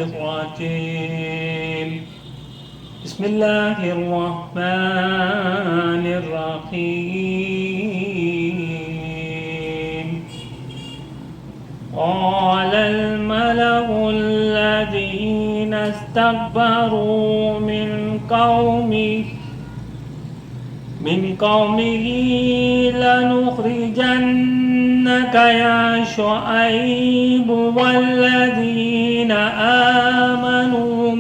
الرجيم بسم الله الرحمن الرحيم قال الملأ الذين استكبروا من قومه لنخرجنك يا شعيب والذين آمنوا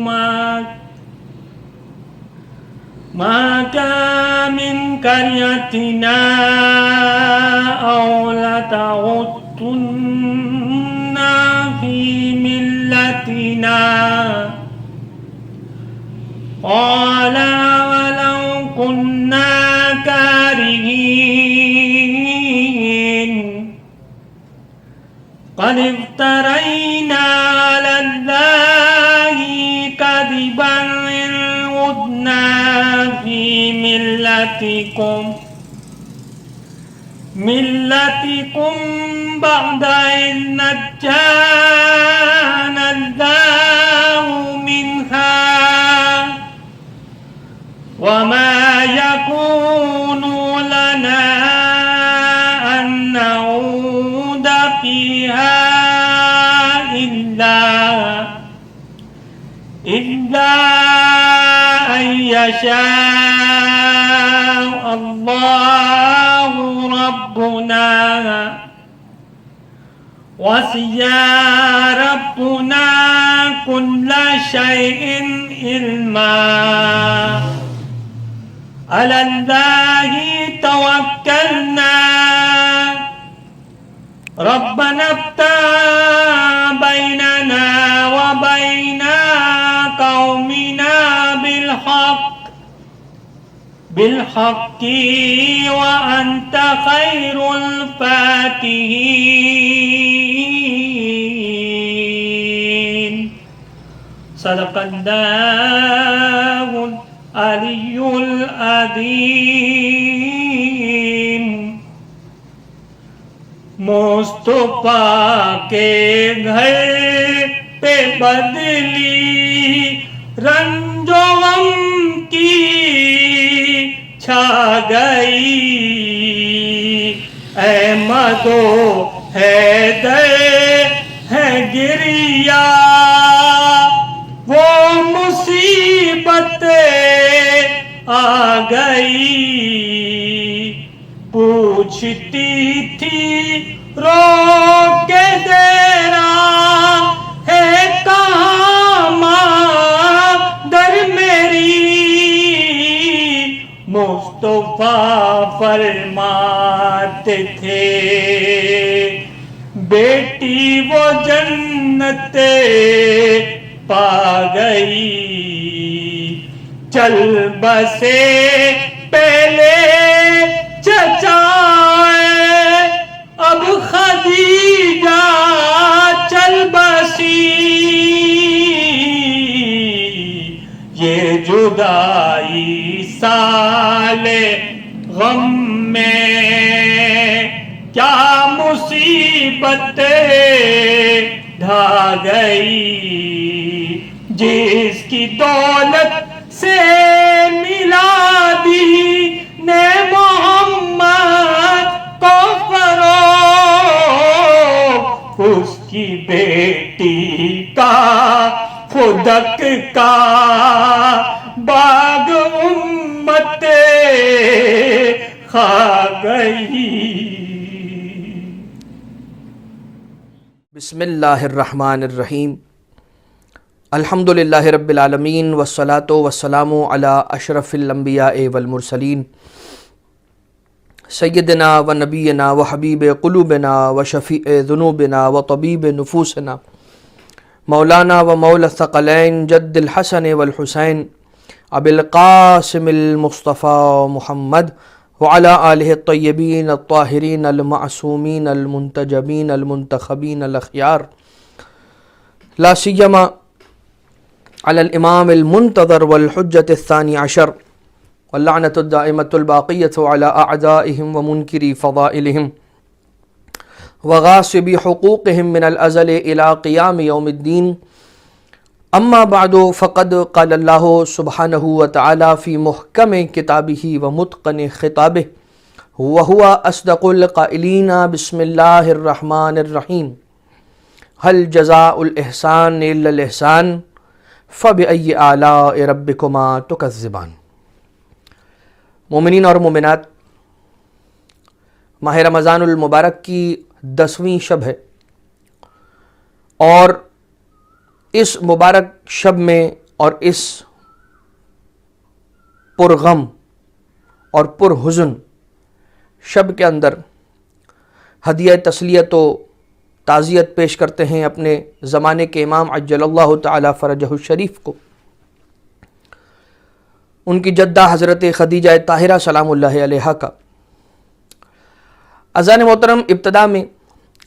معك من قريتنا أو لتعودن في ملتنا قال ولو كنا كارهين قد افترينا على الله كذبا إن عدنا في ملتكم بعد إذ نجانا الله منها وما يكون لنا أن نعود فيها إلا أن يشاء الله ربنا وسع ربنا كل شيء علما على الله توكلنا ربنا افتح بيننا وبين قومنا بالحق وأنت خير الفاتحين صدق الله العلی العظیم مصطفیٰ کے گھر پہ بدلی رنج و غم کی چھا گئی احمد و حیدر ہے گریا وہ مصیبت آ گئی پوچھتی تھی رو کے تیرا ہے کہاں مادر میری مصطفیٰ فرماتے تھے بیٹی وہ جنت پا گئی چل بسے پہلے چچا اب خدیجہ چل بسی یہ جدائی سال غم میں کیا مصیبتیں ڈھا گئی جس کی دولت سے میلادی نے محمد کو فروغ اس کی بیٹی کا خودک کا باغ امت کھا گئی. بسم اللہ الرحمن الرحیم. الحمدللہ رب العالمین والصلاة والسلام علی اشرف الانبیاء والمرسلین سیدنا و نبینا و حبیب قلوبنا و شفیع ذنوبنا و طبیب نفوسنا مولانا و مولا الثقلین جد الحسن والحسین ابی القاسم المصطفیٰ محمد وعلى آلہ الطیبین الطاہرین المعصومین المنتجبین المنتخبین الاخیار لا سیما على الامام المنتظر والحجة الثاني عشر واللعنة الدائمة الباقية على أعدائهم ومنكري فضائلهم وغاصبي حقوقهم من الأزل إلى قيام يوم الدين اما بعد فقد قال اللہ سبحانہ وتعالی فی محکم کتابہ ومتقن خطابہ وہو اصدق القائلین بسم اللہ الرحمن الرحیم هل جزاء الاحسان الا الاحسان فبأی آلاء ربکما تکذبان۔ مومنین اور مومنات، ماہ رمضان المبارک کی 10ویں شب ہے، اور اس مبارک شب میں اور اس پرغم اور پرحزن شب کے اندر ہدیہ تسلیت و تعزیت پیش کرتے ہیں اپنے زمانے کے امام عجل اللہ تعالی فرجہ الشریف کو، ان کی جدہ حضرت خدیجہ طاہرہ سلام اللہ علیہا کا۔ اذان محترم، ابتدا میں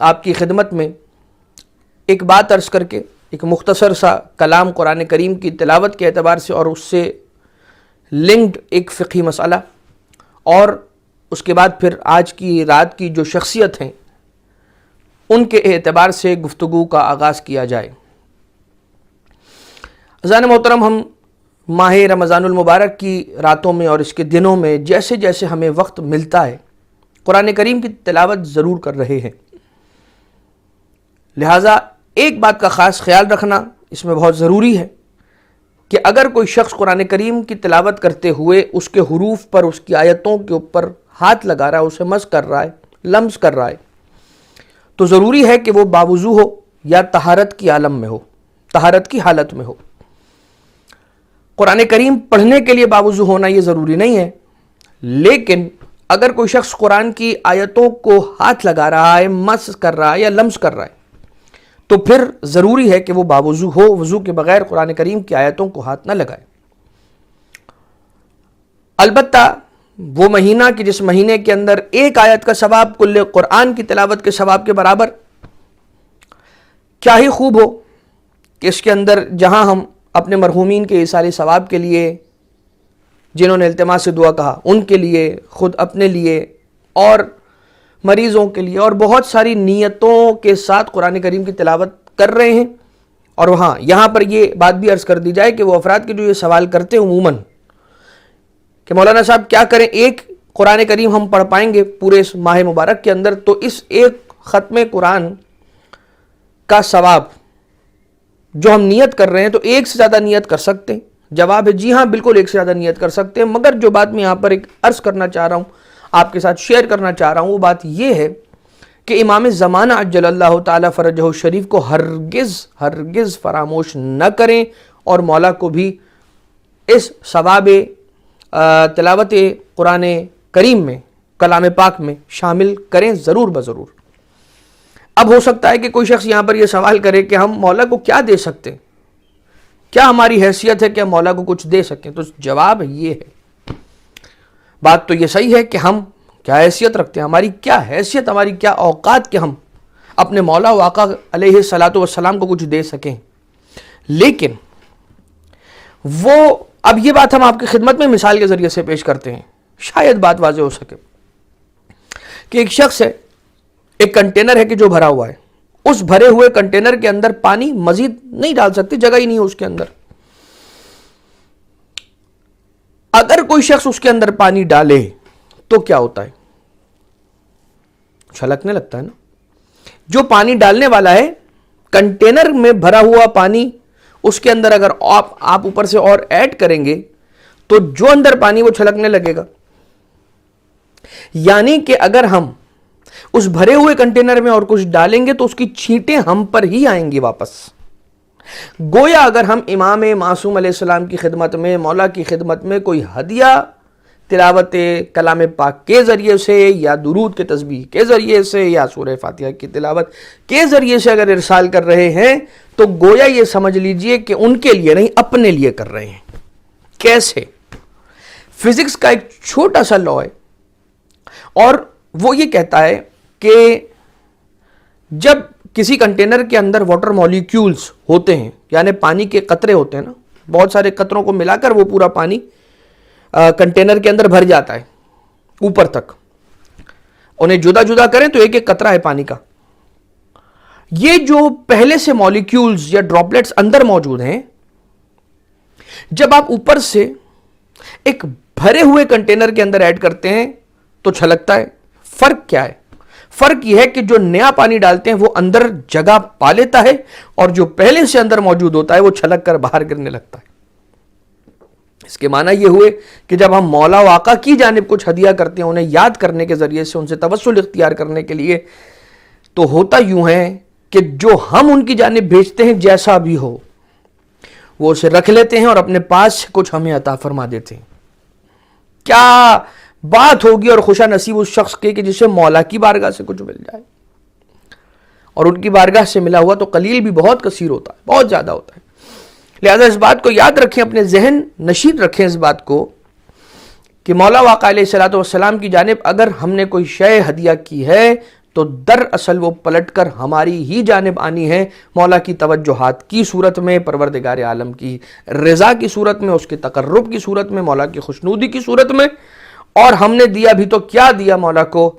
آپ کی خدمت میں ایک بات عرض کر کے ایک مختصر سا کلام قرآن کریم کی تلاوت کے اعتبار سے اور اس سے لنکڈ ایک فقہی مسئلہ، اور اس کے بعد پھر آج کی رات کی جو شخصیت ہیں ان کے اعتبار سے گفتگو کا آغاز کیا جائے۔ اذان محترم، ہم ماہ رمضان المبارک کی راتوں میں اور اس کے دنوں میں جیسے جیسے ہمیں وقت ملتا ہے قرآن کریم کی تلاوت ضرور کر رہے ہیں، لہٰذا ایک بات کا خاص خیال رکھنا اس میں بہت ضروری ہے کہ اگر کوئی شخص قرآن کریم کی تلاوت کرتے ہوئے اس کے حروف پر، اس کی آیتوں کے اوپر ہاتھ لگا رہا ہے، اسے مس کر رہا ہے، لمس کر رہا ہے، تو ضروری ہے کہ وہ باوضو ہو یا طہارت کی عالم میں ہو، طہارت کی حالت میں ہو۔ قرآن کریم پڑھنے کے لیے باوضو ہونا یہ ضروری نہیں ہے، لیکن اگر کوئی شخص قرآن کی آیتوں کو ہاتھ لگا رہا ہے، مس کر رہا ہے یا لمس کر رہا ہے، تو پھر ضروری ہے کہ وہ باوضو ہو، وضو کے بغیر قرآن کریم کی آیتوں کو ہاتھ نہ لگائے۔ البتہ وہ مہینہ کہ جس مہینے کے اندر ایک آیت کا ثواب کل قرآن کی تلاوت کے ثواب کے برابر، کیا ہی خوب ہو کہ اس کے اندر جہاں ہم اپنے مرحومین کے ایصال ثواب کے لیے، جنہوں نے التماس سے دعا کہا، ان کے لیے، خود اپنے لیے اور مریضوں کے لیے اور بہت ساری نیتوں کے ساتھ قرآن کریم کی تلاوت کر رہے ہیں، اور وہاں یہاں پر یہ بات بھی عرض کر دی جائے کہ وہ افراد کے جو یہ سوال کرتے ہیں عموماً کہ مولانا صاحب کیا کریں، ایک قرآن کریم ہم پڑھ پائیں گے پورے اس ماہ مبارک کے اندر؟ تو اس ایک ختم قرآن کا ثواب جو ہم نیت کر رہے ہیں تو ایک سے زیادہ نیت کر سکتے ہیں؟ جواب ہے جی ہاں، بالکل ایک سے زیادہ نیت کر سکتے ہیں، مگر جو بات میں یہاں پر ایک عرض کرنا چاہ رہا ہوں، آپ کے ساتھ شیئر کرنا چاہ رہا ہوں، وہ بات یہ ہے کہ امام زمانہ عجل اللہ تعالی فرجہ الشریف کو ہرگز فراموش نہ کریں، اور مولا کو بھی اس ثواب تلاوت قرآن کریم میں، کلام پاک میں شامل کریں ضرور بضرور۔ اب ہو سکتا ہے کہ کوئی شخص یہاں پر یہ سوال کرے کہ ہم مولا کو کیا دے سکتے ہیں، کیا ہماری حیثیت ہے کہ ہم مولا کو کچھ دے سکیں؟ تو جواب یہ ہے، بات تو یہ صحیح ہے کہ ہم کیا حیثیت رکھتے ہیں، ہماری کیا حیثیت، ہماری کیا اوقات کہ ہم اپنے مولا و آقا علیہ الصلاۃ والسلام کو کچھ دے سکیں، لیکن وہ اب یہ بات ہم آپ کی خدمت میں مثال کے ذریعے سے پیش کرتے ہیں، شاید بات واضح ہو سکے کہ ایک شخص ہے، ایک کنٹینر ہے کہ جو بھرا ہوا ہے، اس بھرے ہوئے کنٹینر کے اندر پانی مزید نہیں ڈال سکتے، جگہ ہی نہیں ہے اس کے اندر۔ اگر کوئی شخص اس کے اندر پانی ڈالے تو کیا ہوتا ہے؟ چھلکنے لگتا ہے نا۔ جو پانی ڈالنے والا ہے، کنٹینر میں بھرا ہوا پانی، اس کے اندر اگر آپ اوپر سے اور ایڈ کریں گے تو جو اندر پانی وہ چھلکنے لگے گا، یعنی کہ اگر ہم اس بھرے ہوئے کنٹینر میں اور کچھ ڈالیں گے تو اس کی چھینٹیں ہم پر ہی آئیں گی واپس۔ گویا اگر ہم امام معصوم علیہ السلام کی خدمت میں، مولا کی خدمت میں کوئی ہدیہ تلاوت کلام پاک کے ذریعے سے یا درود کے تسبیح کے ذریعے سے یا سورہ فاتحہ کی تلاوت کے ذریعے سے اگر ارسال کر رہے ہیں تو گویا یہ سمجھ لیجئے کہ ان کے لیے نہیں، اپنے لیے کر رہے ہیں۔ کیسے؟ فزکس کا ایک چھوٹا سا لا ہے، اور وہ یہ کہتا ہے کہ جب کسی کنٹینر کے اندر واٹر مالیکیولز ہوتے ہیں، یعنی پانی کے قطرے ہوتے ہیں نا، بہت سارے قطروں کو ملا کر وہ پورا پانی کنٹینر کے اندر بھر جاتا ہے اوپر تک، انہیں جدا جدا کریں تو ایک ایک قطرہ ہے پانی کا۔ یہ جو پہلے سے مالیکیولز یا ڈراپلیٹس اندر موجود ہیں، جب آپ اوپر سے ایک بھرے ہوئے کنٹینر کے اندر ایڈ کرتے ہیں تو چھلکتا ہے. فرق کیا ہے؟ فرق یہ ہے کہ جو نیا پانی ڈالتے ہیں وہ اندر جگہ پا لیتا ہے اور جو پہلے سے اندر موجود ہوتا ہے وہ چھلک کر باہر گرنے لگتا ہے. اس کے معنی یہ ہوئے کہ جب ہم مولا و آقا کی جانب کچھ ہدیہ کرتے ہیں انہیں یاد کرنے کے ذریعے سے ان سے توسل اختیار کرنے کے لیے، تو ہوتا یوں ہے کہ جو ہم ان کی جانب بھیجتے ہیں جیسا بھی ہو وہ اسے رکھ لیتے ہیں اور اپنے پاس سے کچھ ہمیں عطا فرما دیتے ہیں. کیا بات ہوگی اور خوشا نصیب اس شخص کے کہ جسے مولا کی بارگاہ سے کچھ مل جائے. اور ان کی بارگاہ سے ملا ہوا تو قلیل بھی بہت کثیر ہوتا ہے، بہت زیادہ ہوتا ہے. لہذا اس بات کو یاد رکھیں، اپنے ذہن نشین رکھیں اس بات کو کہ مولا واقع علیہ الصلوۃ والسلام کی جانب اگر ہم نے کوئی شے ہدیہ کی ہے تو دراصل وہ پلٹ کر ہماری ہی جانب آنی ہے، مولا کی توجہات کی صورت میں، پروردگار عالم کی رضا کی صورت میں، اس کے تقرب کی صورت میں، مولا کی خوشنودی کی صورت میں. اور ہم نے دیا بھی تو کیا دیا؟ مولا کو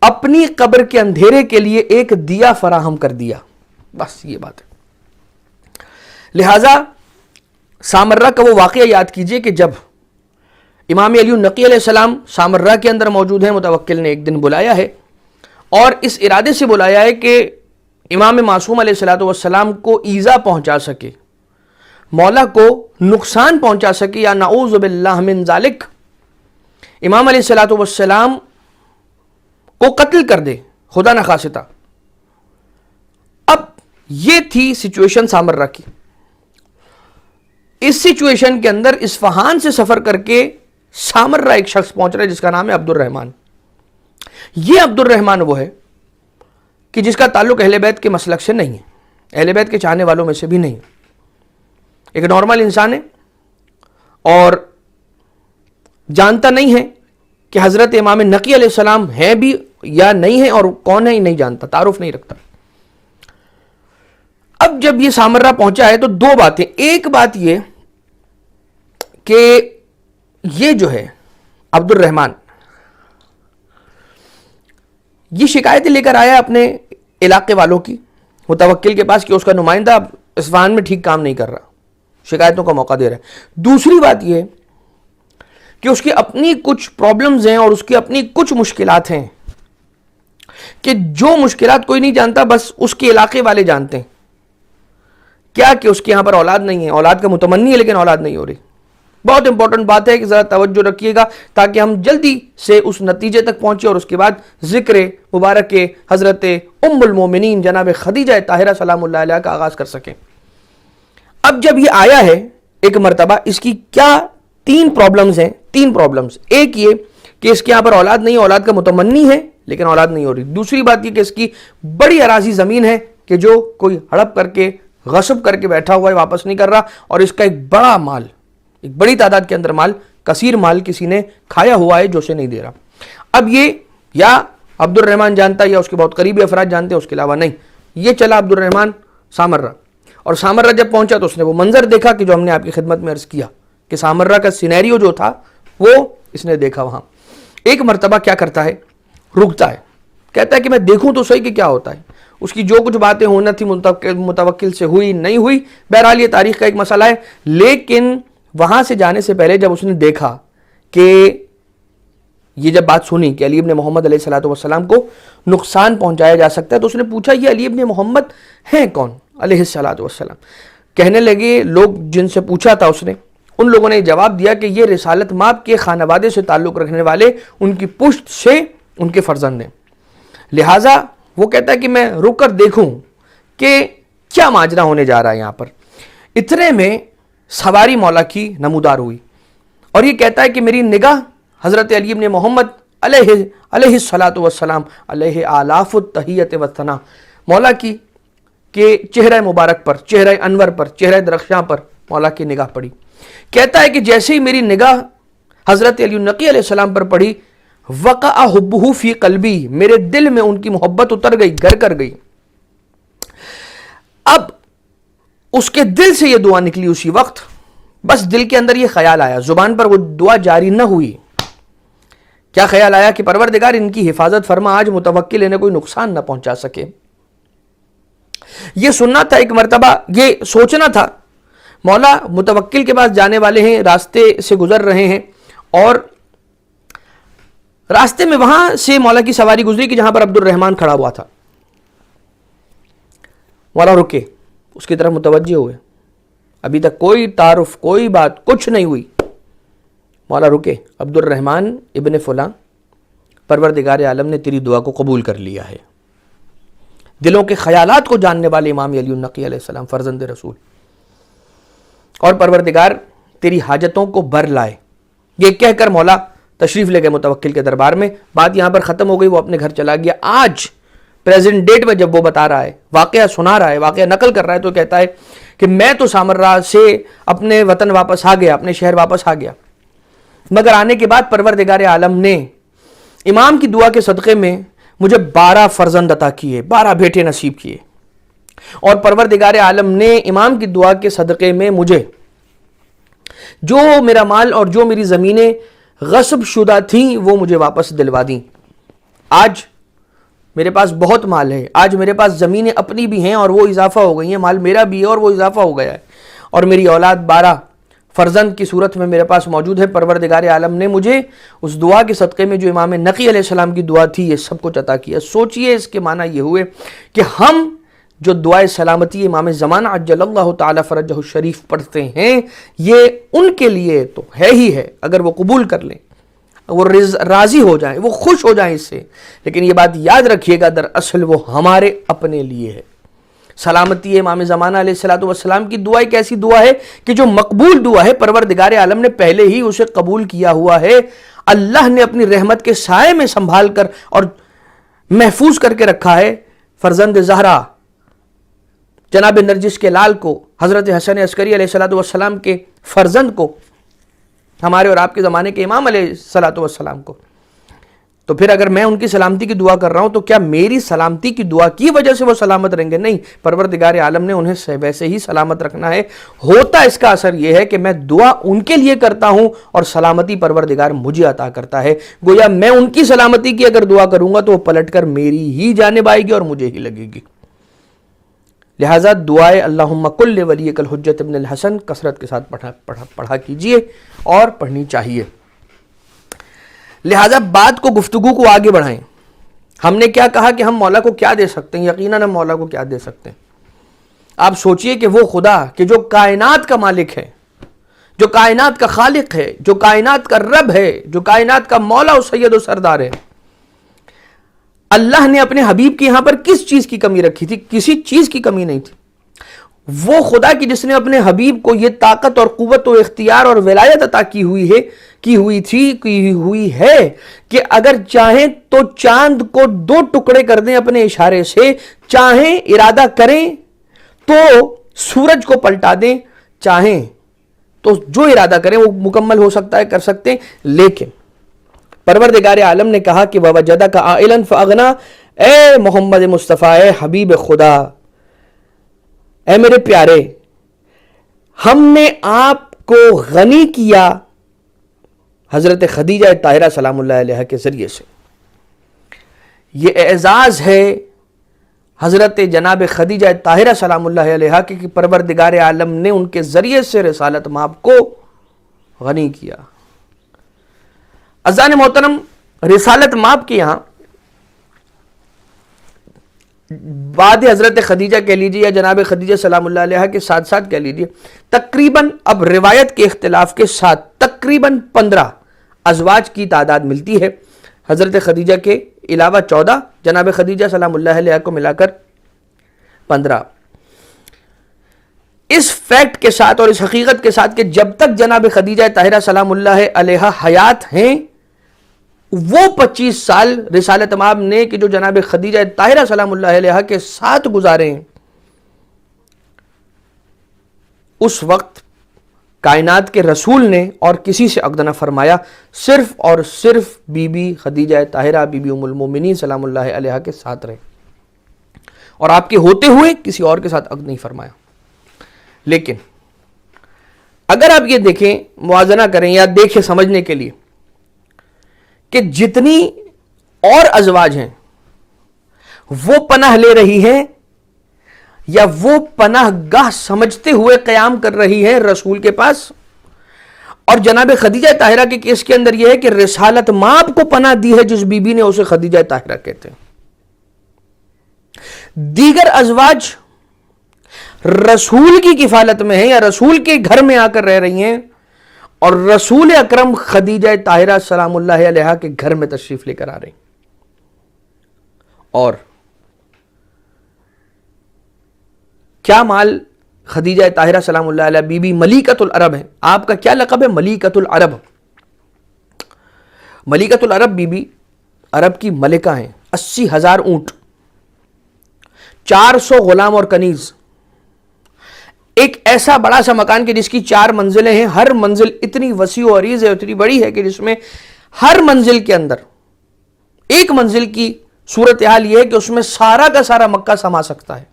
اپنی قبر کے اندھیرے کے لیے ایک دیا فراہم کر دیا، بس یہ بات ہے. لہذا سامرہ کا وہ واقعہ یاد کیجئے کہ جب امام علی النقی علیہ السلام سامرہ کے اندر موجود ہیں، متوکل نے ایک دن بلایا ہے اور اس ارادے سے بلایا ہے کہ امام معصوم علیہ الصلوۃ والسلام کو ایذا پہنچا سکے، مولا کو نقصان پہنچا سکے، یا نعوذ باللہ من ذالک امام علیہ الصلوۃ والسلام کو قتل کر دے، خدا نخواستہ. اب یہ تھی سچویشن سامرہ کی. اس سچویشن کے اندر اصفہان سے سفر کر کے سامرہ ایک شخص پہنچ رہا ہے جس کا نام ہے عبد الرحمن. یہ عبد الرحمن وہ ہے کہ جس کا تعلق اہل بیت کے مسلک سے نہیں ہے، اہل بیت کے چاہنے والوں میں سے بھی نہیں. ایک نارمل انسان ہے اور جانتا نہیں ہے کہ حضرت امام نقی علیہ السلام ہیں بھی یا نہیں ہے، اور کون ہے نہیں جانتا، تعارف نہیں رکھتا. اب جب یہ سامرہ پہنچا ہے تو دو باتیں. ایک بات یہ کہ یہ جو ہے عبد الرحمن یہ شکایتیں لے کر آیا اپنے علاقے والوں کی متوکل کے پاس کہ اس کا نمائندہ اب اصفہان میں ٹھیک کام نہیں کر رہا، شکایتوں کا موقع دے رہا ہے. دوسری بات یہ کہ اس کی اپنی کچھ پرابلمز ہیں اور اس کی اپنی کچھ مشکلات ہیں کہ جو مشکلات کوئی نہیں جانتا، بس اس کے علاقے والے جانتے ہیں. کیا کہ اس کے یہاں پر اولاد نہیں ہے، اولاد کا متمنی ہے لیکن اولاد نہیں ہو رہی. بہت امپورٹنٹ بات ہے کہ ذرا توجہ رکھیے گا تاکہ ہم جلدی سے اس نتیجے تک پہنچے اور اس کے بعد ذکر مبارک حضرت ام المومنین جناب خدیجہ طاہرہ سلام اللہ علیہ کا آغاز کر سکیں. اب جب یہ آیا ہے ایک مرتبہ، اس کی کیا تین پرابلمز ہیں. تین پرابلمز. ایک یہ کہ اس کے یہاں پر اولاد نہیں ہے، اولاد کا متمنی ہے لیکن اولاد نہیں ہو رہی. دوسری بات یہ کہ اس کی بڑی اراضی زمین ہے کہ جو کوئی ہڑپ کر کے غصب کر کے بیٹھا ہوا ہے، واپس نہیں کر رہا، اور اس کا ایک بڑا مال، ایک بڑی تعداد کے اندر مال، کثیر مال کسی نے کھایا ہوا ہے جو اسے نہیں دے رہا. اب یہ یا عبد الرحمن جانتا ہے یا اس کے بہت قریبی افراد جانتے ہیں، اس کے علاوہ نہیں. یہ چلا عبد الرحمن سامرہ، اور سامرہ جب پہنچا تو اس نے وہ منظر دیکھا کہ جو ہم نے آپ کی خدمت میں عرض کیا کہ سامرہ کا سینیریو جو تھا وہ اس نے دیکھا. وہاں ایک مرتبہ کیا کرتا ہے، رکتا ہے، کہتا ہے کہ میں دیکھوں تو صحیح کہ کیا ہوتا ہے. اس کی جو کچھ باتیں ہونا تھی متوکل سے ہوئی نہیں ہوئی، بہرحال یہ تاریخ کا ایک مسئلہ ہے. لیکن وہاں سے جانے سے پہلے جب اس نے دیکھا کہ یہ جب بات سنی کہ علی ابن محمد علیہ الصلوۃ والسلام کو نقصان پہنچایا جا سکتا ہے، تو اس نے پوچھا یہ علی ابن محمد ہیں کون علیہ الصلوۃ والسلام. کہنے لگے لوگ جن سے پوچھا تھا اس نے، ان لوگوں نے جواب دیا کہ یہ رسالت ماب کے خانوادے سے تعلق رکھنے والے ان کی پشت سے ان کے فرزند ہیں. لہٰذا وہ کہتا ہے کہ میں رک کر دیکھوں کہ کیا ماجرا ہونے جا رہا ہے یہاں پر. اتنے میں سواری مولا کی نمودار ہوئی اور یہ کہتا ہے کہ میری نگاہ حضرت علی ابن محمد علیہ الصلوۃ والسلام علیہ آلاف التحیت والثنا مولا کی کہ چہرہ مبارک پر، چہرہ انور پر، چہرہ درخشاں پر مولا کی نگاہ پڑی. کہتا ہے کہ جیسے ہی میری نگاہ حضرت علی النقی علیہ السلام پر پڑی، وقع حبہ فی قلبی، میرے دل میں ان کی محبت اتر گئی، گھر کر گئی. اب اس کے دل سے یہ دعا نکلی اسی وقت، بس دل کے اندر یہ خیال آیا، زبان پر وہ دعا جاری نہ ہوئی. کیا خیال آیا کہ پروردگار ان کی حفاظت فرما، آج متوکل انہیں کوئی نقصان نہ پہنچا سکے. یہ سننا تھا ایک مرتبہ، یہ سوچنا تھا. مولا متوکل کے پاس جانے والے ہیں, راستے سے گزر رہے ہیں, اور راستے میں وہاں سے مولا کی سواری گزری کہ جہاں پر عبد الرحمن کھڑا ہوا تھا. مولا رکے, اس کی طرف متوجہ ہوئے, ابھی تک کوئی تعارف, کوئی بات, کچھ نہیں ہوئی. مولا رکے, عبد الرحمن ابن فلاں, پروردگار عالم نے تیری دعا کو قبول کر لیا ہے. دلوں کے خیالات کو جاننے والے امام علی النقی علیہ السلام, فرزند رسول, اور پروردگار تیری حاجتوں کو بھر لائے. یہ کہہ کر مولا تشریف لے گئے متوکل کے دربار میں. بات یہاں پر ختم ہو گئی, وہ اپنے گھر چلا گیا. آج پریزنٹ ڈیٹ میں جب وہ بتا رہا ہے, واقعہ سنا رہا ہے, واقعہ نقل کر رہا ہے, تو کہتا ہے کہ میں تو سامرا سے اپنے وطن واپس آ گیا, اپنے شہر واپس آ گیا, مگر آنے کے بعد پروردگار عالم نے امام کی دعا کے صدقے میں مجھے 12 فرزند عطا کیے, 12 بیٹے نصیب کیے. اور پروردگار عالم نے امام کی دعا کے صدقے میں مجھے جو میرا مال اور جو میری زمینیں غصب شدہ تھیں وہ مجھے واپس دلوا دیں. آج میرے پاس بہت مال ہے, آج میرے پاس زمینیں اپنی بھی ہیں اور وہ اضافہ ہو گئی ہیں, مال میرا بھی ہے اور وہ اضافہ ہو گیا ہے, اور میری اولاد 12 فرزند کی صورت میں میرے پاس موجود ہے. پروردگار عالم نے مجھے اس دعا کے صدقے میں جو امام نقی علیہ السلام کی دعا تھی یہ سب کچھ عطا کیا. سوچئے اس کے معنی یہ ہوئے کہ ہم جو دعائے سلامتی امام زمانہ عجل اللہ تعالی فرجہ الشریف پڑھتے ہیں, یہ ان کے لیے تو ہے ہی ہے, اگر وہ قبول کر لیں, وہ راضی ہو جائیں, وہ خوش ہو جائیں اس سے. لیکن یہ بات یاد رکھیے گا, دراصل وہ ہمارے اپنے لیے ہے. سلامتی امام زمانہ علیہ السلام کی دعا ایک ایسی دعا ہے کہ جو مقبول دعا ہے, پروردگار عالم نے پہلے ہی اسے قبول کیا ہوا ہے. اللہ نے اپنی رحمت کے سائے میں سنبھال کر اور محفوظ کر کے رکھا ہے فرزند زہرا جناب نرجس کے لال کو, حضرت حسن عسکری علیہ السلام کے فرزند کو, ہمارے اور آپ کے زمانے کے امام علیہ السلام کو. تو پھر اگر میں ان کی سلامتی کی دعا کر رہا ہوں تو کیا میری سلامتی کی دعا کی وجہ سے وہ سلامت رہیں گے؟ نہیں, پروردگار عالم نے انہیں ویسے ہی سلامت رکھنا ہے. ہوتا اس کا اثر یہ ہے کہ میں دعا ان کے لیے کرتا ہوں اور سلامتی پروردگار مجھے عطا کرتا ہے. گویا میں ان کی سلامتی کی اگر دعا کروں گا تو وہ پلٹ کر میری ہی جانب آئے گی اور مجھے ہی لگے گی. لہٰذا دعائے اللہم کل ولیک الحجت ابن الحسن کثرت کے ساتھ پڑھا کیجئے اور پڑھنی چاہیے. لہٰذا بات کو, گفتگو کو آگے بڑھائیں. ہم نے کیا کہا کہ ہم مولا کو کیا دے سکتے ہیں؟ یقیناً ہم مولا کو کیا دے سکتے ہیں. آپ سوچئے کہ وہ خدا کہ جو کائنات کا مالک ہے, جو کائنات کا خالق ہے, جو کائنات کا رب ہے, جو کائنات کا مولا و سید و سردار ہے, اللہ نے اپنے حبیب کے یہاں پر کس چیز کی کمی رکھی تھی؟ کسی چیز کی کمی نہیں تھی. وہ خدا کی جس نے اپنے حبیب کو یہ طاقت اور قوت و اختیار اور ولایت عطا کی ہوئی ہے کہ اگر چاہیں تو چاند کو 2 ٹکڑے کر دیں اپنے اشارے سے, چاہیں ارادہ کریں تو سورج کو پلٹا دیں, چاہیں تو جو ارادہ کریں وہ مکمل ہو سکتا ہے, کر سکتے ہیں. لیکن پروردگار عالم نے کہا کہ وَوَجَدَكَ عَائِلًا فَأَغْنَا, اے محمد مصطفیٰ, اے حبیب خدا, اے میرے پیارے, ہم نے آپ کو غنی کیا حضرت خدیجہ طاہرہ سلام اللہ علیہا کے ذریعے سے. یہ اعزاز ہے حضرت جناب خدیجہ طاہرہ سلام اللہ علیہا کہ پروردگار عالم نے ان کے ذریعے سے رسالت مآب کو غنی کیا. عزیزان محترم, رسالت مآب کے یہاں بعد حضرت خدیجہ کہہ لیجیے یا جناب خدیجہ سلام اللہ علیہا کے ساتھ ساتھ کہہ لیجیے, تقریباً اب روایت کے اختلاف کے ساتھ تقریباً 15 ازواج کی تعداد ملتی ہے. حضرت خدیجہ کے علاوہ 14, جناب خدیجہ سلام اللہ علیہا کو ملا کر 15. اس فیکٹ کے ساتھ اور اس حقیقت کے ساتھ کہ جب تک جناب خدیجہ طاہرہ سلام اللہ علیہا حیات ہیں, وہ 25 سال رسالت مآب نے کہ جو جناب خدیجہ طاہرہ سلام اللہ علیہا کے ساتھ گزارے ہیں, اس وقت کائنات کے رسول نے اور کسی سے عقد نہ فرمایا, صرف اور صرف بی بی خدیجہ طاہرہ بی بی ام المومنین سلام اللہ علیہا کے ساتھ رہے, اور آپ کے ہوتے ہوئے کسی اور کے ساتھ عقد نہیں فرمایا. لیکن اگر آپ یہ دیکھیں, موازنہ کریں یا دیکھیں سمجھنے کے لیے کہ جتنی اور ازواج ہیں وہ پناہ لے رہی ہیں یا وہ پناہ گاہ سمجھتے ہوئے قیام کر رہی ہیں رسول کے پاس. اور جناب خدیجہ طاہرہ کے کیس کے اندر یہ ہے کہ رسالت مآب کو پناہ دی ہے جس بی بی نے اسے خدیجہ طاہرہ کہتے ہیں. دیگر ازواج رسول کی کفالت میں ہیں یا رسول کے گھر میں آ کر رہ رہی ہیں, اور رسول اکرم خدیجہ طاہرہ سلام اللہ علیہا کے گھر میں تشریف لے کر آ رہی ہیں. اور کیا مال خدیجہ طاہرہ سلام اللہ علیہ بی بی ملیکۃ العرب ہے. آپ کا کیا لقب ہے؟ ملیکۃ العرب. ملیکۃ العرب بی بی عرب کی ملکہ ہیں. 80,000 اونٹ, 400 غلام اور کنیز, ایک ایسا بڑا سا مکان کہ جس کی 4 منزلیں ہیں. ہر منزل اتنی وسیع و عریض ہے, اتنی بڑی ہے کہ جس میں ہر منزل کے اندر, ایک منزل کی صورتحال یہ ہے کہ اس میں سارا کا سارا مکہ سما سکتا ہے.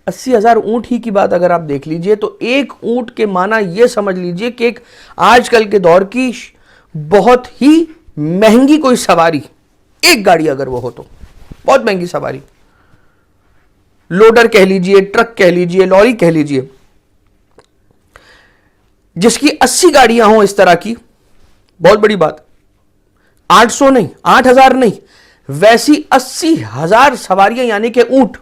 80,000 اونٹ ہی کی بات اگر آپ دیکھ لیجئے تو ایک اونٹ کے معنی یہ سمجھ لیجئے کہ ایک آج کل کے دور کی بہت ہی مہنگی کوئی سواری, ایک گاڑی اگر وہ ہو تو بہت مہنگی سواری, لوڈر کہہ لیجئے, ٹرک کہہ لیجئے, لوری کہہ لیجئے, جس کی 80 گاڑیاں ہوں اس طرح کی, بہت بڑی بات. 800 نہیں, 8,000 نہیں, ویسی 80,000 سواریاں یعنی کہ اونٹ.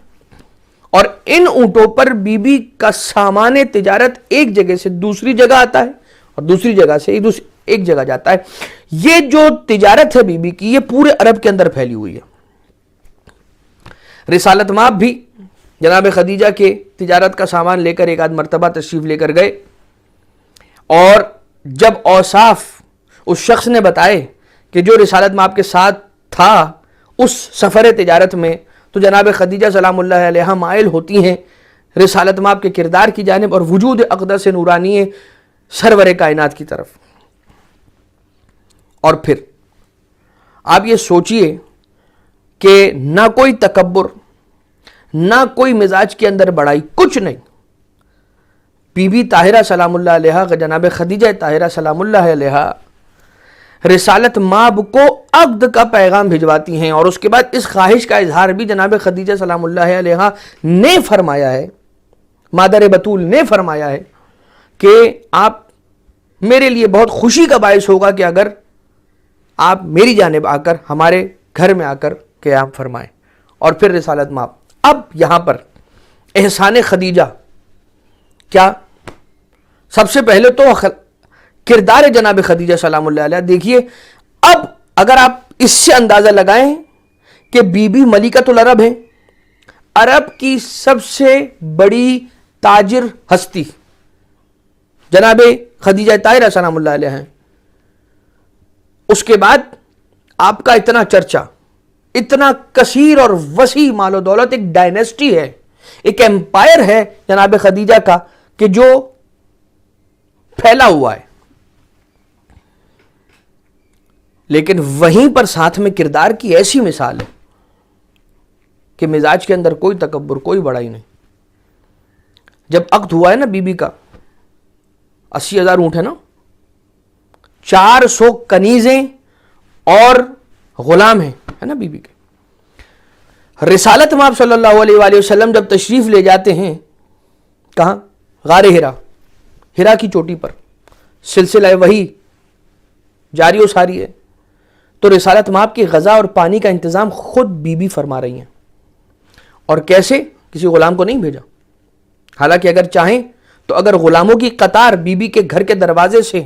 اور ان اونٹوں پر بی بی کا سامان تجارت ایک جگہ سے دوسری جگہ آتا ہے اور دوسری جگہ سے ایک جگہ جاتا ہے. یہ جو تجارت ہے بی بی کی, یہ پورے عرب کے اندر پھیلی ہوئی ہے. رسالت مآب بھی جناب خدیجہ کے تجارت کا سامان لے کر ایک آدھ مرتبہ تشریف لے کر گئے, اور جب اوصاف اس شخص نے بتائے کہ جو رسالت مآب کے ساتھ تھا اس سفر تجارت میں, تو جناب خدیجہ سلام اللہ علیہا مائل ہوتی ہیں رسالت مآب کے کردار کی جانب اور وجود اقدس نورانی سرور کائنات کی طرف. اور پھر آپ یہ سوچئے کہ نہ کوئی تکبر, نہ کوئی مزاج کے اندر بڑائی, کچھ نہیں. بی بی طاہرہ سلام اللہ علیہا, جناب خدیجہ طاہرہ سلام اللہ علیہا رسالت مآب کو عقد کا پیغام بھجواتی ہیں, اور اس کے بعد اس خواہش کا اظہار بھی جناب خدیجہ سلام اللہ علیہا نے فرمایا ہے, مادر بطول نے فرمایا ہے کہ آپ میرے لیے بہت خوشی کا باعث ہوگا کہ اگر آپ میری جانب آ کر ہمارے گھر میں آ کر قیام فرمائیں. اور پھر رسالت مآب. اب یہاں پر احسان خدیجہ کیا, سب سے پہلے تو کردار جناب خدیجہ سلام اللہ علیہ دیکھیے. اب اگر آپ اس سے اندازہ لگائیں کہ بی بی ملیکۃ العرب ہیں, عرب کی سب سے بڑی تاجر ہستی جناب خدیجہ طاہرہ سلام اللہ علیہ ہیں, اس کے بعد آپ کا اتنا چرچا, اتنا کثیر اور وسیع مال و دولت, ایک ڈائنیسٹی ہے, ایک ایمپائر ہے جناب خدیجہ کا کہ جو پھیلا ہوا ہے. لیکن وہیں پر ساتھ میں کردار کی ایسی مثال ہے کہ مزاج کے اندر کوئی تکبر, کوئی بڑائی نہیں. جب عقد ہوا ہے نا بی بی کا, 80,000 اونٹ ہے نا, 400 کنیزیں اور غلام ہیں, ہے نا بی بی کے. رسالت مآب صلی اللہ علیہ وآلہ وسلم جب تشریف لے جاتے ہیں, کہاں؟ غار ہرا, ہرا کی چوٹی پر سلسلہ وحی جاری و ساری ہے. تو رسالت مآب کی غذا اور پانی کا انتظام خود بی بی فرما رہی ہیں. اور کیسے؟ کسی غلام کو نہیں بھیجا. حالانکہ اگر چاہیں تو اگر غلاموں کی قطار بی بی کے گھر کے دروازے سے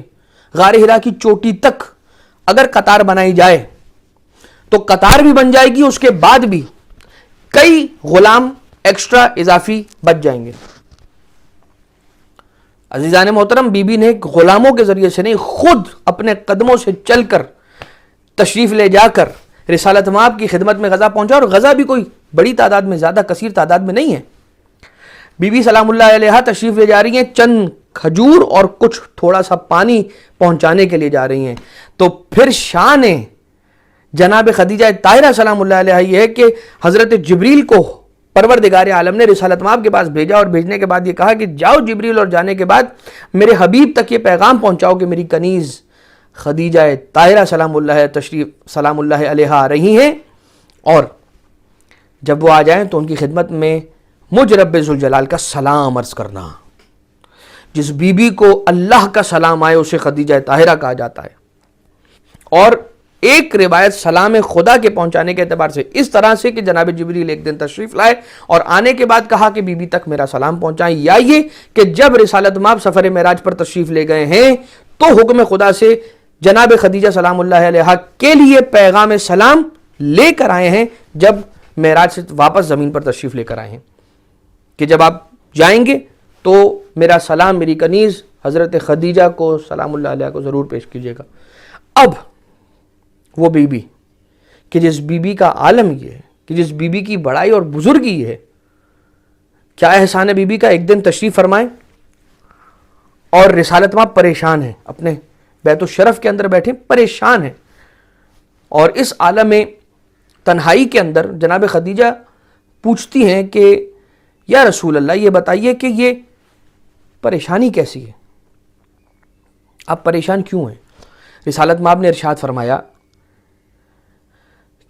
غار ہرا کی چوٹی تک اگر قطار بنائی جائے تو قطار بھی بن جائے گی, اس کے بعد بھی کئی غلام ایکسٹرا اضافی بچ جائیں گے. عزیزان محترم, بی بی نے غلاموں کے ذریعے سے نہیں, خود اپنے قدموں سے چل کر تشریف لے جا کر رسالت مآب کی خدمت میں غذا پہنچا, اور غذا بھی کوئی بڑی تعداد میں, زیادہ کثیر تعداد میں نہیں ہے. بی بی سلام اللہ علیہا تشریف لے جا رہی ہیں, چند کھجور اور کچھ تھوڑا سا پانی پہنچانے کے لیے جا رہی ہیں. تو پھر شان جناب خدیجہ طاہرہ سلام اللہ علیہا یہ ہے کہ حضرت جبریل کو پروردگار عالم نے رسالت مآب کے پاس بھیجا, اور بھیجنے کے بعد یہ کہا کہ جاؤ جبریل, اور جانے کے بعد میرے حبیب تک یہ پیغام پہنچاؤ کہ میری کنیز خدیجہ طاہرہ سلام اللہ علیہا آ رہی ہیں, اور جب وہ آ جائیں تو ان کی خدمت میں مجھ رب ذوالجلال کا سلام عرض کرنا. جس بی بی کو اللہ کا سلام آئے اسے خدیجہ طاہرہ کہا جاتا ہے. اور ایک روایت سلام خدا کے پہنچانے کے اعتبار سے اس طرح سے کہ جناب جبریل ایک دن تشریف لائے اور آنے کے بعد کہا کہ بی بی تک میرا سلام پہنچائیں، یا یہ کہ جب رسالت مآب سفر معراج پر تشریف لے گئے ہیں تو حکم خدا سے جناب خدیجہ سلام اللہ علیہا کے لیے پیغام سلام لے کر آئے ہیں، جب معراج سے واپس زمین پر تشریف لے کر آئے ہیں کہ جب آپ جائیں گے تو میرا سلام میری کنیز حضرت خدیجہ کو سلام اللہ علیہ کو ضرور پیش کیجیے گا. اب وہ بی بی کہ جس بی بی کا عالم یہ ہے، کہ جس بی بی کی بڑائی اور بزرگی یہ ہے، کیا احسان ہے بی بی کا. ایک دن تشریف فرمائیں اور رسالت مآب پریشان ہیں، اپنے بیت الشرف کے اندر بیٹھے پریشان ہیں، اور اس عالم تنہائی کے اندر جناب خدیجہ پوچھتی ہیں کہ یا رسول اللہ یہ بتائیے کہ یہ پریشانی کیسی ہے، آپ پریشان کیوں ہیں. رسالت مآب نے ارشاد فرمایا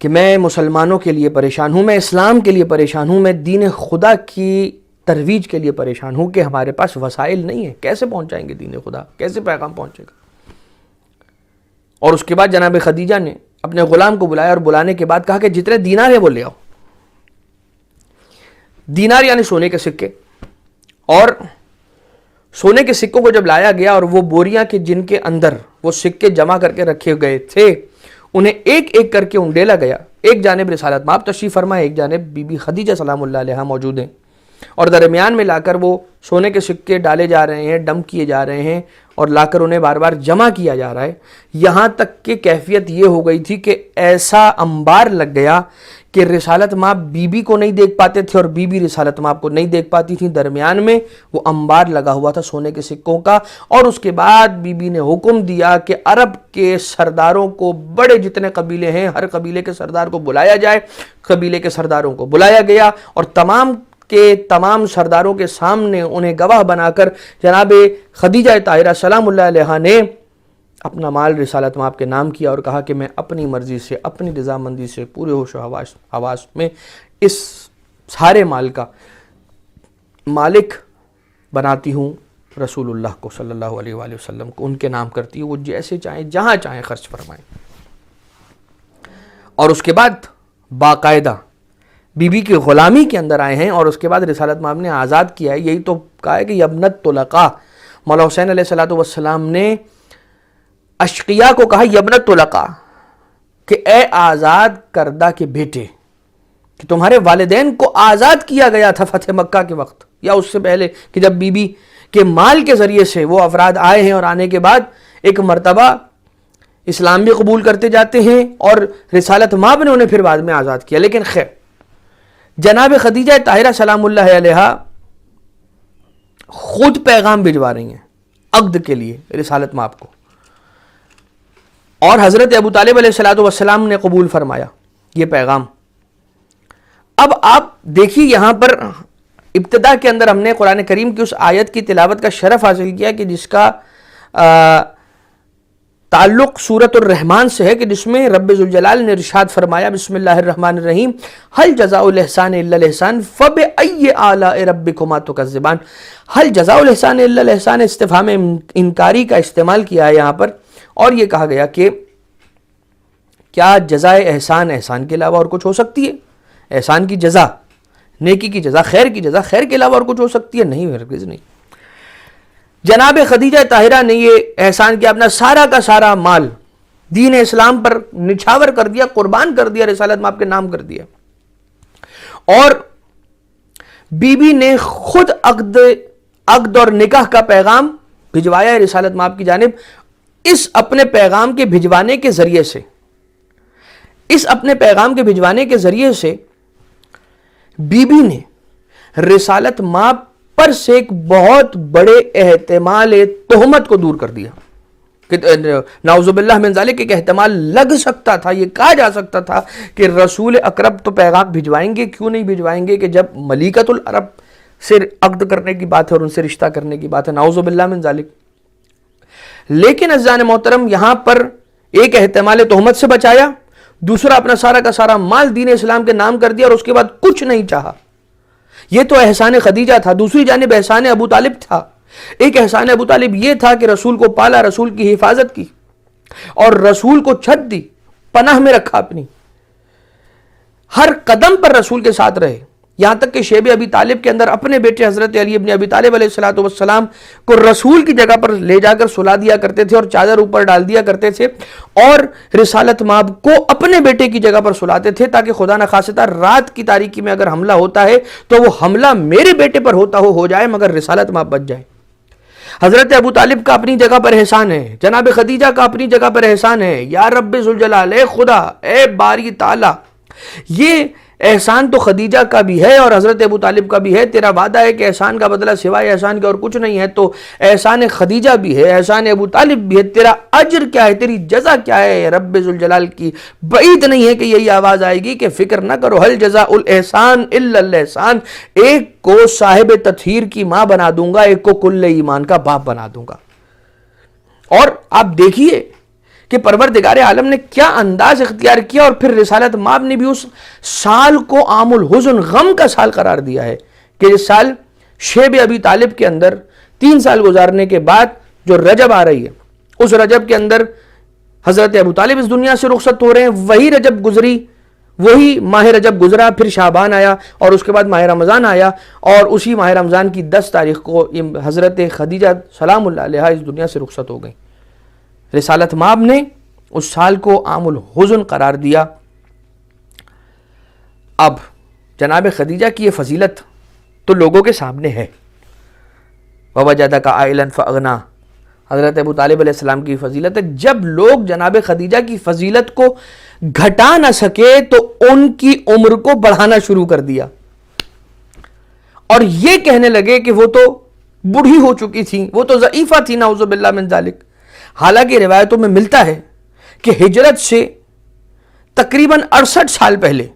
کہ میں مسلمانوں کے لیے پریشان ہوں، میں اسلام کے لیے پریشان ہوں، میں دین خدا کی ترویج کے لیے پریشان ہوں کہ ہمارے پاس وسائل نہیں ہیں، کیسے پہنچائیں گے دین خدا، کیسے پیغام پہنچے گا. اور اس کے بعد جناب خدیجہ نے اپنے غلام کو بلایا اور بلانے کے بعد کہا کہ جتنے دینار ہیں وہ لے آؤ. دینار یعنی سونے کے سکے، اور سونے کے سکوں کو جب لایا گیا اور وہ بوریاں کہ جن کے اندر وہ سکے جمع کر کے رکھے گئے تھے انہیں ایک ایک کر کے انڈیلا گیا. ایک جانب رسالت مآب تشریف فرما، ایک جانب بی بی خدیجہ سلام اللہ علیہا موجود ہیں، اور درمیان میں لا کر وہ سونے کے سکے ڈالے جا رہے ہیں، ڈم کیے جا رہے ہیں، اور لا کر انہیں بار بار جمع کیا جا رہا ہے. یہاں تک کہ کیفیت یہ ہو گئی تھی کہ ایسا انبار لگ گیا کہ رسالت مآب بی بی کو نہیں دیکھ پاتے تھے اور بی بی رسالت مآب کو نہیں دیکھ پاتی تھی. درمیان میں وہ انبار لگا ہوا تھا سونے کے سکوں کا. اور اس کے بعد بی بی نے حکم دیا کہ عرب کے سرداروں کو، بڑے جتنے قبیلے ہیں ہر قبیلے کے سردار کو بلایا جائے. قبیلے کے سرداروں کو بلایا گیا اور تمام کے تمام سرداروں کے سامنے انہیں گواہ بنا کر جناب خدیجہ طاہرہ سلام اللہ علیہا نے اپنا مال رسالت مآب کے نام کیا اور کہا کہ میں اپنی مرضی سے، اپنی رضامندی سے، پورے ہوش و حواس میں اس سارے مال کا مالک بناتی ہوں رسول اللہ کو صلی اللہ علیہ وآلہ وسلم کو. ان کے نام کرتی ہوں، وہ جیسے چاہیں جہاں چاہیں خرچ فرمائیں. اور اس کے بعد باقاعدہ بی بی کی غلامی کے اندر آئے ہیں، اور اس کے بعد رسالت مآب نے آزاد کیا ہے. یہی تو کہا ہے کہ یبنت طلقاء، مولا حسین علیہ السلام نے اشقیاء کو کہا یبنت طلقاء کہ اے آزاد کردہ کے بیٹے، کہ تمہارے والدین کو آزاد کیا گیا تھا فتح مکہ کے وقت یا اس سے پہلے، کہ جب بی بی کے مال کے ذریعے سے وہ افراد آئے ہیں اور آنے کے بعد ایک مرتبہ اسلام بھی قبول کرتے جاتے ہیں، اور رسالت مآب نے انہیں پھر بعد میں آزاد کیا. لیکن خیر، جناب خدیجہ طاہرہ سلام اللہ علیہا خود پیغام بھجوا رہی ہیں عقد کے لیے رسالت مآب کو، اور حضرت ابو طالب علیہ السلام نے قبول فرمایا یہ پیغام. اب آپ دیکھیے یہاں پر ابتدا کے اندر ہم نے قرآن کریم کی اس آیت کی تلاوت کا شرف حاصل کیا کہ جس کا تعلق سورۃ الرحمن سے ہے، کہ جس میں رب ذوالجلال نے ارشاد فرمایا بسم اللہ الرحمن الرحیم هل جزاء الاحسان الا الاحسان فبأي آلاء ربكما تكذبان. هل جزاء الاحسان الا الاحسان استفہام انکاری کا استعمال کیا ہے یہاں پر، اور یہ کہا گیا کہ کیا جزائے احسان احسان کے علاوہ اور کچھ ہو سکتی ہے؟ احسان کی جزا، نیکی کی جزا، خیر کی جزا خیر کے علاوہ اور کچھ ہو سکتی ہے؟ نہیں، ہرگز نہیں. جناب خدیجہ طاہرہ نے یہ احسان کیا، اپنا سارا کا سارا مال دین اسلام پر نچھاور کر دیا، قربان کر دیا، رسالت مآب کے نام کر دیا. اور بی بی نے خود عقد اور نکاح کا پیغام بھجوایا رسالت مآب کی جانب. اس اپنے پیغام کے بھجوانے کے ذریعے سے بی بی نے رسالت مآب پر سے ایک بہت بڑے احتمال تہمت کو دور کر دیا. کہ نعوذ باللہ من ذالک ایک احتمال لگ سکتا تھا، یہ کہا جا سکتا تھا کہ رسول اکرم تو پیغام بھجوائیں گے، کیوں نہیں بھجوائیں گے کہ جب ملیکۃ العرب سے عقد کرنے کی بات ہے اور ان سے رشتہ کرنے کی بات ہے، نعوذ باللہ من ذالک. لیکن عزیزان محترم یہاں پر ایک احتمال تہمت سے بچایا، دوسرا اپنا سارا کا سارا مال دین اسلام کے نام کر دیا اور اس کے بعد کچھ نہیں چاہا. یہ تو احسان خدیجہ تھا. دوسری جانب احسان ابو طالب تھا. ایک احسان ابو طالب یہ تھا کہ رسول کو پالا, رسول کی حفاظت کی اور رسول کو چھت دی, پناہ میں رکھا اپنی, ہر قدم پر رسول کے ساتھ رہے. یہاں تک کہ شیب ابی طالب کے اندر اپنے بیٹے حضرت علی ابن ابی طالب علیہ الصلوۃ والسلام کو رسول کی جگہ پر لے جا کر سلا دیا کرتے تھے اور چادر اوپر ڈال دیا کرتے تھے, اور رسالت مآب کو اپنے بیٹے کی جگہ پر سلاتے تھے تاکہ خدا نخواستہ رات کی تاریکی میں اگر حملہ ہوتا ہے تو وہ حملہ میرے بیٹے پر ہوتا ہو جائے مگر رسالت مآب بچ جائے. حضرت ابو طالب کا اپنی جگہ پر احسان ہے, جناب خدیجہ کا اپنی جگہ پر احسان ہے. یا رب ذوالجلال, اے خدا, اے باری تعالی, یہ احسان تو خدیجہ کا بھی ہے اور حضرت ابو طالب کا بھی ہے. تیرا وعدہ ہے کہ احسان کا بدلہ سوائے احسان کے اور کچھ نہیں ہے, تو احسان خدیجہ بھی ہے, احسان ابو طالب بھی ہے. تیرا اجر کیا ہے, تیری جزا کیا ہے رب ذوالجلال کی؟ بعید نہیں ہے کہ یہی آواز آئے گی کہ فکر نہ کرو, حل جزاء الاحسان الا الاحسان. ایک کو صاحب تطہیر کی ماں بنا دوں گا, ایک کو کل ایمان کا باپ بنا دوں گا. اور آپ دیکھیے کہ پروردگار عالم نے کیا انداز اختیار کیا, اور پھر رسالت مآب نے بھی اس سال کو عام الحزن, غم کا سال قرار دیا ہے کہ اس سال شیب ابی طالب کے اندر 3 سال گزارنے کے بعد جو رجب آ رہی ہے, اس رجب کے اندر حضرت ابو طالب اس دنیا سے رخصت ہو رہے ہیں. وہی رجب گزری, وہی ماہ رجب گزرا, پھر شعبان آیا اور اس کے بعد ماہ رمضان آیا, اور اسی ماہ رمضان کی 10 تاریخ کو حضرت خدیجہ سلام اللہ علیہا اس دنیا سے رخصت ہو گئی. رسالت مآب نے اس سال کو عام الحزن قرار دیا. اب جناب خدیجہ کی یہ فضیلت تو لوگوں کے سامنے ہے. وَوَجَدَكَ عَائِلًا فَأَغْنَىٰ, حضرت ابو طالب علیہ السلام کی فضیلت ہے. جب لوگ جناب خدیجہ کی فضیلت کو گھٹا نہ سکے تو ان کی عمر کو بڑھانا شروع کر دیا, اور یہ کہنے لگے کہ وہ تو بوڑھی ہو چکی تھی, وہ تو ضعیفہ تھی, نعوذ باللہ من ذالک. حالانکہ روایتوں میں ملتا ہے کہ ہجرت سے تقریباً 68 سال پہلے,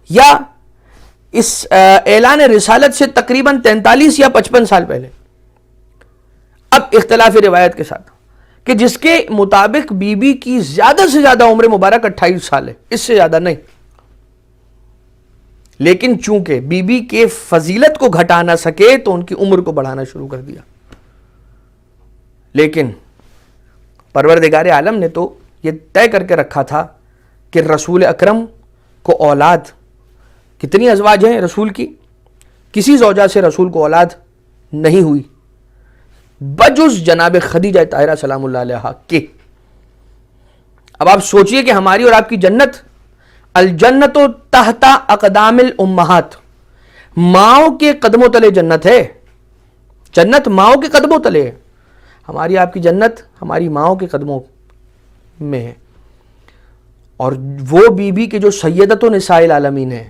یا اس اعلان رسالت سے تقریباً 43 یا 55 سال پہلے, اب اختلاف روایت کے ساتھ, کہ جس کے مطابق بی بی کی زیادہ سے زیادہ عمر مبارک 28 سال ہے, اس سے زیادہ نہیں. لیکن چونکہ بی بی کے فضیلت کو گھٹا نہ سکے تو ان کی عمر کو بڑھانا شروع کر دیا. لیکن پروردگار عالم نے تو یہ طے کر کے رکھا تھا کہ رسول اکرم کو اولاد, کتنی ازواج ہیں رسول کی, کسی زوجہ سے رسول کو اولاد نہیں ہوئی بجز جناب خدیجہ طاہرہ سلام اللہ علیہا کے. اب آپ سوچئے کہ ہماری اور آپ کی جنت, الجنت تحت اقدام الامہات, ماؤں کے قدموں تلے جنت ہے. جنت ماؤں کے قدموں تلے ہے. ہماری آپ کی جنت ہماری ماؤں کے قدموں میں ہے. اور وہ بی بی کے جو سیدۃ نساء العالمین ہیں,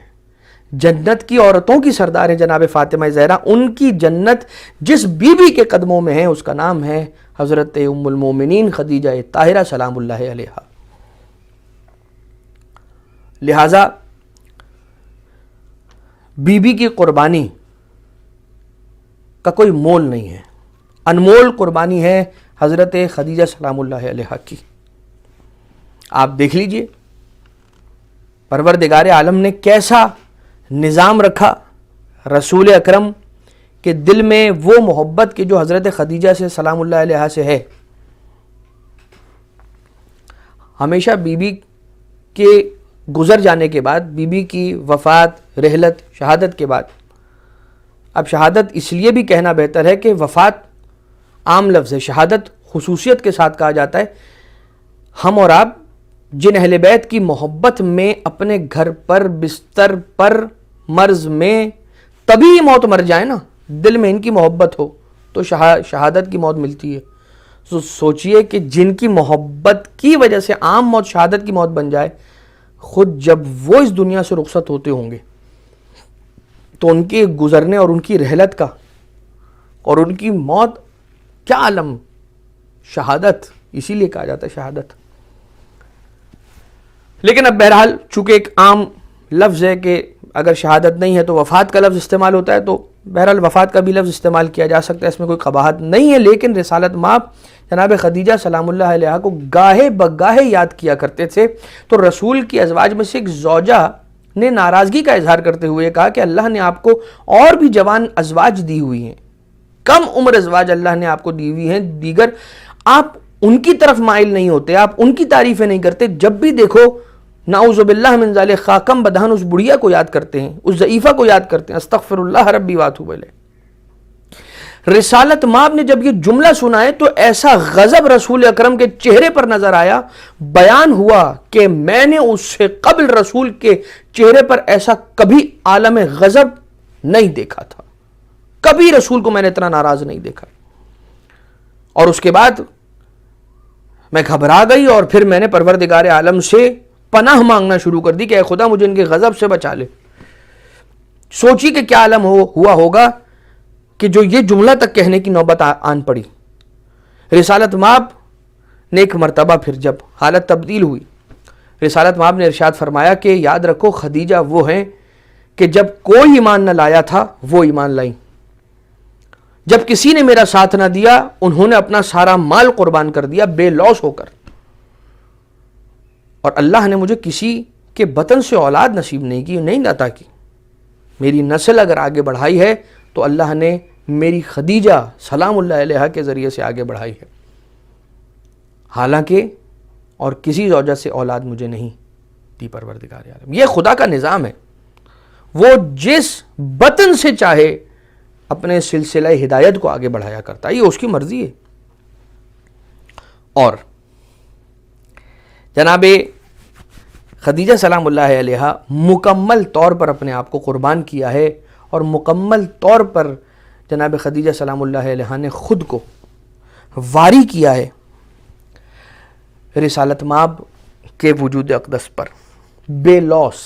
جنت کی عورتوں کی سردار ہیں جناب فاطمہ زہرا, ان کی جنت جس بی بی کے قدموں میں ہے اس کا نام ہے حضرت ام المومنین خدیجہ طاہرہ سلام اللہ علیہا. لہذا بی بی کی قربانی کا کوئی مول نہیں ہے, انمول قربانی ہے حضرت خدیجہ سلام اللہ علیہا کی. آپ دیکھ لیجئے پروردگار عالم نے کیسا نظام رکھا رسول اکرم کے دل میں, وہ محبت کہ جو حضرت خدیجہ سے سلام اللہ علیہا سے ہے. ہمیشہ بی بی کے گزر جانے کے بعد, بی بی کی وفات, رحلت, شہادت کے بعد, اب شہادت اس لیے بھی کہنا بہتر ہے کہ وفات عام لفظ ہے, شہادت خصوصیت کے ساتھ کہا جاتا ہے. ہم اور آپ جن اہل بیت کی محبت میں اپنے گھر پر, بستر پر, مرض میں تبھی موت مر جائے نا, دل میں ان کی محبت ہو تو شہادت کی موت ملتی ہے. تو سوچئے کہ جن کی محبت کی وجہ سے عام موت شہادت کی موت بن جائے, خود جب وہ اس دنیا سے رخصت ہوتے ہوں گے تو ان کے گزرنے اور ان کی رحلت کا اور ان کی موت کیا عالم, شہادت, اسی لیے کہا جاتا ہے شہادت. لیکن اب بہرحال چونکہ ایک عام لفظ ہے کہ اگر شہادت نہیں ہے تو وفات کا لفظ استعمال ہوتا ہے, تو بہرحال وفات کا بھی لفظ استعمال کیا جا سکتا ہے، اس میں کوئی قباحت نہیں ہے، لیکن رسالت مآب جناب خدیجہ سلام اللہ علیہا کو گاہے بگاہے یاد کیا کرتے تھے۔ تو رسول کی ازواج میں سے ایک زوجہ نے ناراضگی کا اظہار کرتے ہوئے کہا کہ اللہ نے آپ کو اور بھی جوان ازواج دی ہوئی ہیں، کم عمر ازواج اللہ نے آپ کو دی ہوئی ہیں، دیگر آپ ان کی طرف مائل نہیں ہوتے، آپ ان کی تعریفیں نہیں کرتے، جب بھی دیکھو نعوذ باللہ من ذالک خاکم بدہن اس بڑھیا کو یاد کرتے ہیں، اس ضعیفہ کو یاد کرتے ہیں، استغفر اللہ ربی واتوب الیہ۔ رسالت مآب نے جب یہ جملہ سنا ہے تو ایسا غضب رسول اکرم کے چہرے پر نظر آیا، بیان ہوا کہ میں نے اس سے قبل رسول کے چہرے پر ایسا کبھی عالم غضب نہیں دیکھا تھا، کبھی رسول کو میں نے اتنا ناراض نہیں دیکھا۔ اور اس کے بعد میں گھبرا گئی اور پھر میں نے پروردگار عالم سے پناہ مانگنا شروع کر دی کہ اے خدا مجھے ان کے غضب سے بچا لے۔ سوچی کہ کیا عالم ہوا ہوگا کہ جو یہ جملہ تک کہنے کی نوبت آن پڑی۔ رسالت مآب نے ایک مرتبہ پھر جب حالت تبدیل ہوئی، رسالت مآب نے ارشاد فرمایا کہ یاد رکھو خدیجہ وہ ہیں کہ جب کوئی ایمان نہ لایا تھا وہ ایمان لائیں، جب کسی نے میرا ساتھ نہ دیا انہوں نے اپنا سارا مال قربان کر دیا بے لوث ہو کر، اور اللہ نے مجھے کسی کے بطن سے اولاد نصیب نہیں کی، نہیں عطا کی۔ میری نسل اگر آگے بڑھائی ہے تو اللہ نے میری خدیجہ سلام اللہ علیہا کے ذریعے سے آگے بڑھائی ہے، حالانکہ اور کسی زوجہ سے اولاد مجھے نہیں دی پروردگار عالم۔ یہ خدا کا نظام ہے، وہ جس بطن سے چاہے اپنے سلسلہ ہدایت کو آگے بڑھایا کرتا ہے، یہ اس کی مرضی ہے۔ اور جناب خدیجہ سلام اللہ علیہا مکمل طور پر اپنے آپ کو قربان کیا ہے، اور مکمل طور پر جناب خدیجہ سلام اللہ علیہا نے خود کو واری کیا ہے رسالت مآب کے وجود اقدس پر، بے لوث،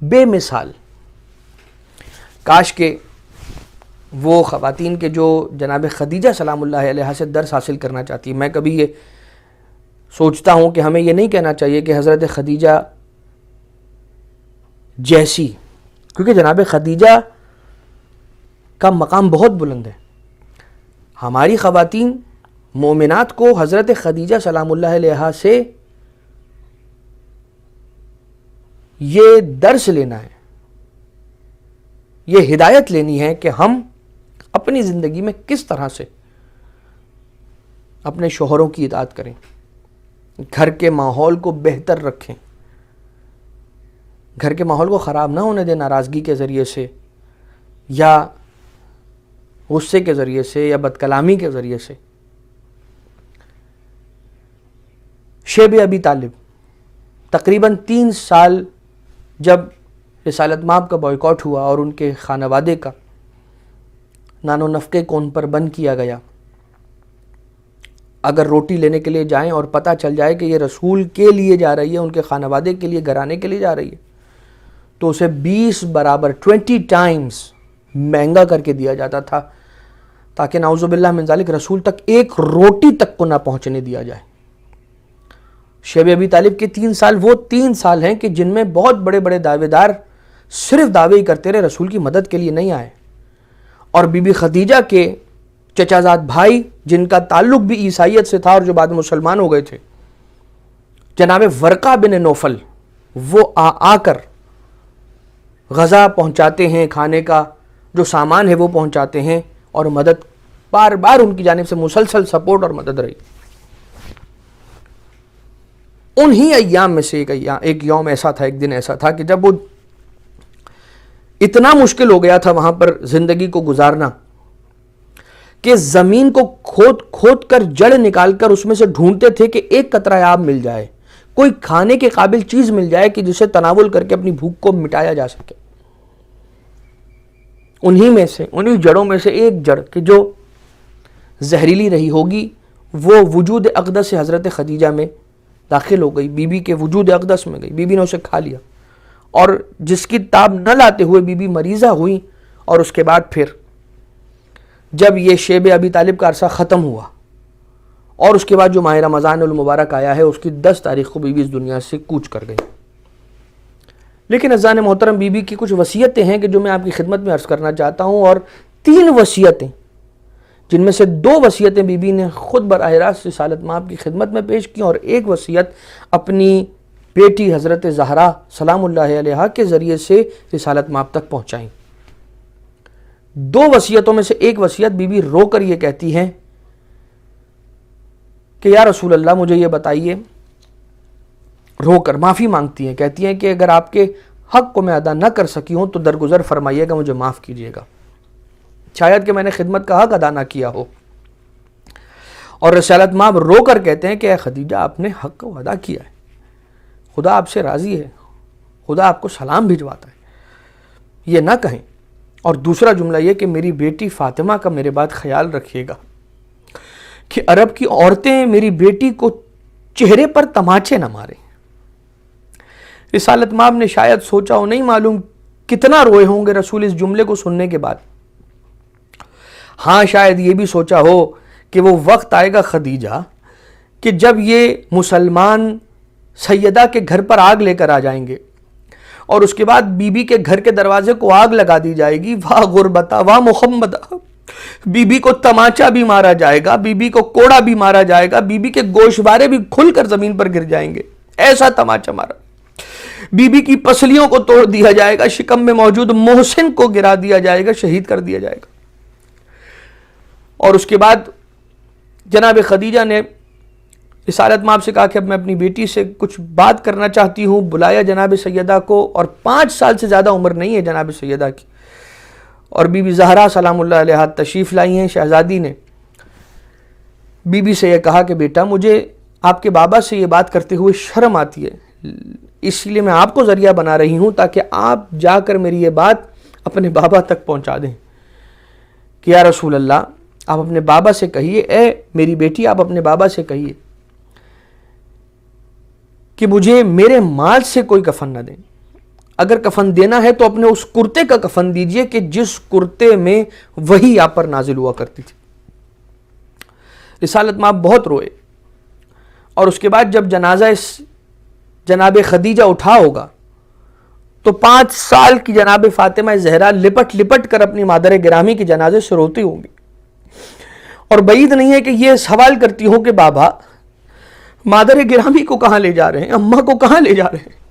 بے مثال۔ کاش کہ وہ خواتین کے جو جناب خدیجہ سلام اللہ علیہا سے درس حاصل کرنا چاہتی ہیں، میں کبھی یہ سوچتا ہوں کہ ہمیں یہ نہیں کہنا چاہیے کہ حضرت خدیجہ جیسی، کیونکہ جناب خدیجہ کا مقام بہت بلند ہے۔ ہماری خواتین مومنات کو حضرت خدیجہ سلام اللہ علیہا سے یہ درس لینا ہے، یہ ہدایت لینی ہے کہ ہم اپنی زندگی میں کس طرح سے اپنے شوہروں کی اطاعت کریں، گھر کے ماحول کو بہتر رکھیں، گھر کے ماحول کو خراب نہ ہونے دیں ناراضگی کے ذریعے سے یا غصے کے ذریعے سے یا بد کلامی کے ذریعے سے۔ شیب ابی طالب تقریباً 3 سال جب رسالت مآب کا بائیکاٹ ہوا اور ان کے خانوادے کا نان و نفقے کو ان پر بند کیا گیا، اگر روٹی لینے کے لیے جائیں اور پتہ چل جائے کہ یہ رسول کے لیے جا رہی ہے، ان کے خانوادے کے لیے گھرانے کے لیے جا رہی ہے، تو اسے 20 برابر 20 ٹائمز مہنگا کر کے دیا جاتا تھا، تاکہ نعوذ باللہ من ذالک رسول تک ایک روٹی تک کو نہ پہنچنے دیا جائے۔ شیب ابی طالب کے 3 سال وہ 3 سال ہیں کہ جن میں بہت بڑے بڑے دعوے دار صرف دعوے ہی کرتے رہے، رسول کی مدد کے لیے نہیں آئے۔ اور بی بی خدیجہ کے چچا زاد بھائی جن کا تعلق بھی عیسائیت سے تھا اور جو بعد میں مسلمان ہو گئے تھے، جناب ورقہ بن نوفل، وہ آ کر غذا پہنچاتے ہیں، کھانے کا جو سامان ہے وہ پہنچاتے ہیں، اور مدد بار بار ان کی جانب سے مسلسل سپورٹ اور مدد رہی۔ انہی ایام میں سے ایک یوم ایسا تھا، ایک دن ایسا تھا کہ جب وہ اتنا مشکل ہو گیا تھا وہاں پر زندگی کو گزارنا کہ زمین کو کھود کھود کر جڑ نکال کر اس میں سے ڈھونڈتے تھے کہ ایک قطرہ آب مل جائے، کوئی کھانے کے قابل چیز مل جائے کہ جسے تناول کر کے اپنی بھوک کو مٹایا جا سکے۔ انہی جڑوں میں سے ایک جڑ کہ جو زہریلی رہی ہوگی، وہ وجود اقدس سے حضرت خدیجہ میں داخل ہو گئی، بی بی کے وجود اقدس میں گئی، بی بی نے اسے کھا لیا، اور جس کی تاب نہ لاتے ہوئے بی بی مریضہ ہوئی۔ اور اس کے بعد پھر جب یہ شیب ابی طالب کا عرصہ ختم ہوا اور اس کے بعد جو ماہ رمضان المبارک آیا ہے، اس کی 10 تاریخ کو بی بی اس دنیا سے کوچ کر گئی۔ لیکن عزیزان محترم، بی بی کی کچھ وصیتیں ہیں کہ جو میں آپ کی خدمت میں عرض کرنا چاہتا ہوں، اور 3 وصیتیں جن میں سے 2 وصیتیں بی بی نے خود براہ راست رسالت مآب کی خدمت میں پیش کی، اور 1 وصیت اپنی بیٹی حضرت زہرا سلام اللہ علیہا کے ذریعے سے رسالت مآب تک پہنچائیں۔ 2 وصیتوں میں سے 1 وصیت بی بی رو کر یہ کہتی ہیں کہ یا رسول اللہ مجھے یہ بتائیے، رو کر معافی مانگتی ہیں، کہتی ہیں کہ اگر آپ کے حق کو میں ادا نہ کر سکی ہوں تو درگزر فرمائیے گا، مجھے معاف کیجیے گا، شاید کہ میں نے خدمت کا حق ادا نہ کیا ہو۔ اور رسالت مآب رو کر کہتے ہیں کہ اے خدیجہ، آپ نے حق کو ادا کیا ہے، خدا آپ سے راضی ہے، خدا آپ کو سلام بھجواتا ہے، یہ نہ کہیں۔ اور دوسرا جملہ یہ کہ میری بیٹی فاطمہ کا میرے بات خیال رکھیے گا کہ عرب کی عورتیں میری بیٹی کو چہرے پر تماچے نہ ماریں۔ رسالت مآب نے شاید سوچا ہو، نہیں معلوم کتنا روئے ہوں گے رسول اس جملے کو سننے کے بعد۔ ہاں شاید یہ بھی سوچا ہو کہ وہ وقت آئے گا خدیجہ کہ جب یہ مسلمان سیدہ کے گھر پر آگ لے کر آ جائیں گے، اور اس کے بعد بی بی کے گھر کے دروازے کو آگ لگا دی جائے گی، واہ غربتا واہ محمدہ، بی بی کو تماچا بھی مارا جائے گا، بی بی کو کوڑا بھی مارا جائے گا، بی بی کے گوشوارے بھی کھل کر زمین پر گر جائیں گے، ایسا تماچا مارا، بی بی کی پسلیوں کو توڑ دیا جائے گا، شکم میں موجود محسن کو گرا دیا جائے گا، شہید کر دیا جائے گا۔ اور اس کے بعد جناب خدیجہ نے رسالت مآب سے کہا کہ اب میں اپنی بیٹی سے کچھ بات کرنا چاہتی ہوں، بلایا جناب سیدہ کو، اور 5 سال سے زیادہ عمر نہیں ہے جناب سیدہ کی، اور بی بی زہرا سلام اللہ علیہا تشریف لائی ہیں۔ شہزادی نے بی بی سے یہ کہا کہ بیٹا، مجھے آپ کے بابا سے یہ بات کرتے ہوئے شرم آتی ہے، اس لیے میں آپ کو ذریعہ بنا رہی ہوں تاکہ آپ جا کر میری یہ بات اپنے بابا تک پہنچا دیں کہ یا رسول اللہ آپ اپنے بابا سے کہیے، اے میری بیٹی آپ اپنے بابا سے کہیے کہ مجھے میرے مال سے کوئی کفن نہ دیں، اگر کفن دینا ہے تو اپنے اس کرتے کا کفن دیجئے کہ جس کرتے میں وحی آپ پر نازل ہوا کرتی تھی۔ رسالت مآب بہت روئے، اور اس کے بعد جب جنازہ جناب خدیجہ اٹھا ہوگا تو 5 سال کی جناب فاطمہ زہرا لپٹ لپٹ کر اپنی مادر گرامی کے جنازے سے روتی ہوں گی، اور بعید نہیں ہے کہ یہ سوال کرتی ہوں کہ بابا مادر گرامی کو کہاں لے جا رہے ہیں، اماں کو کہاں لے جا رہے ہیں۔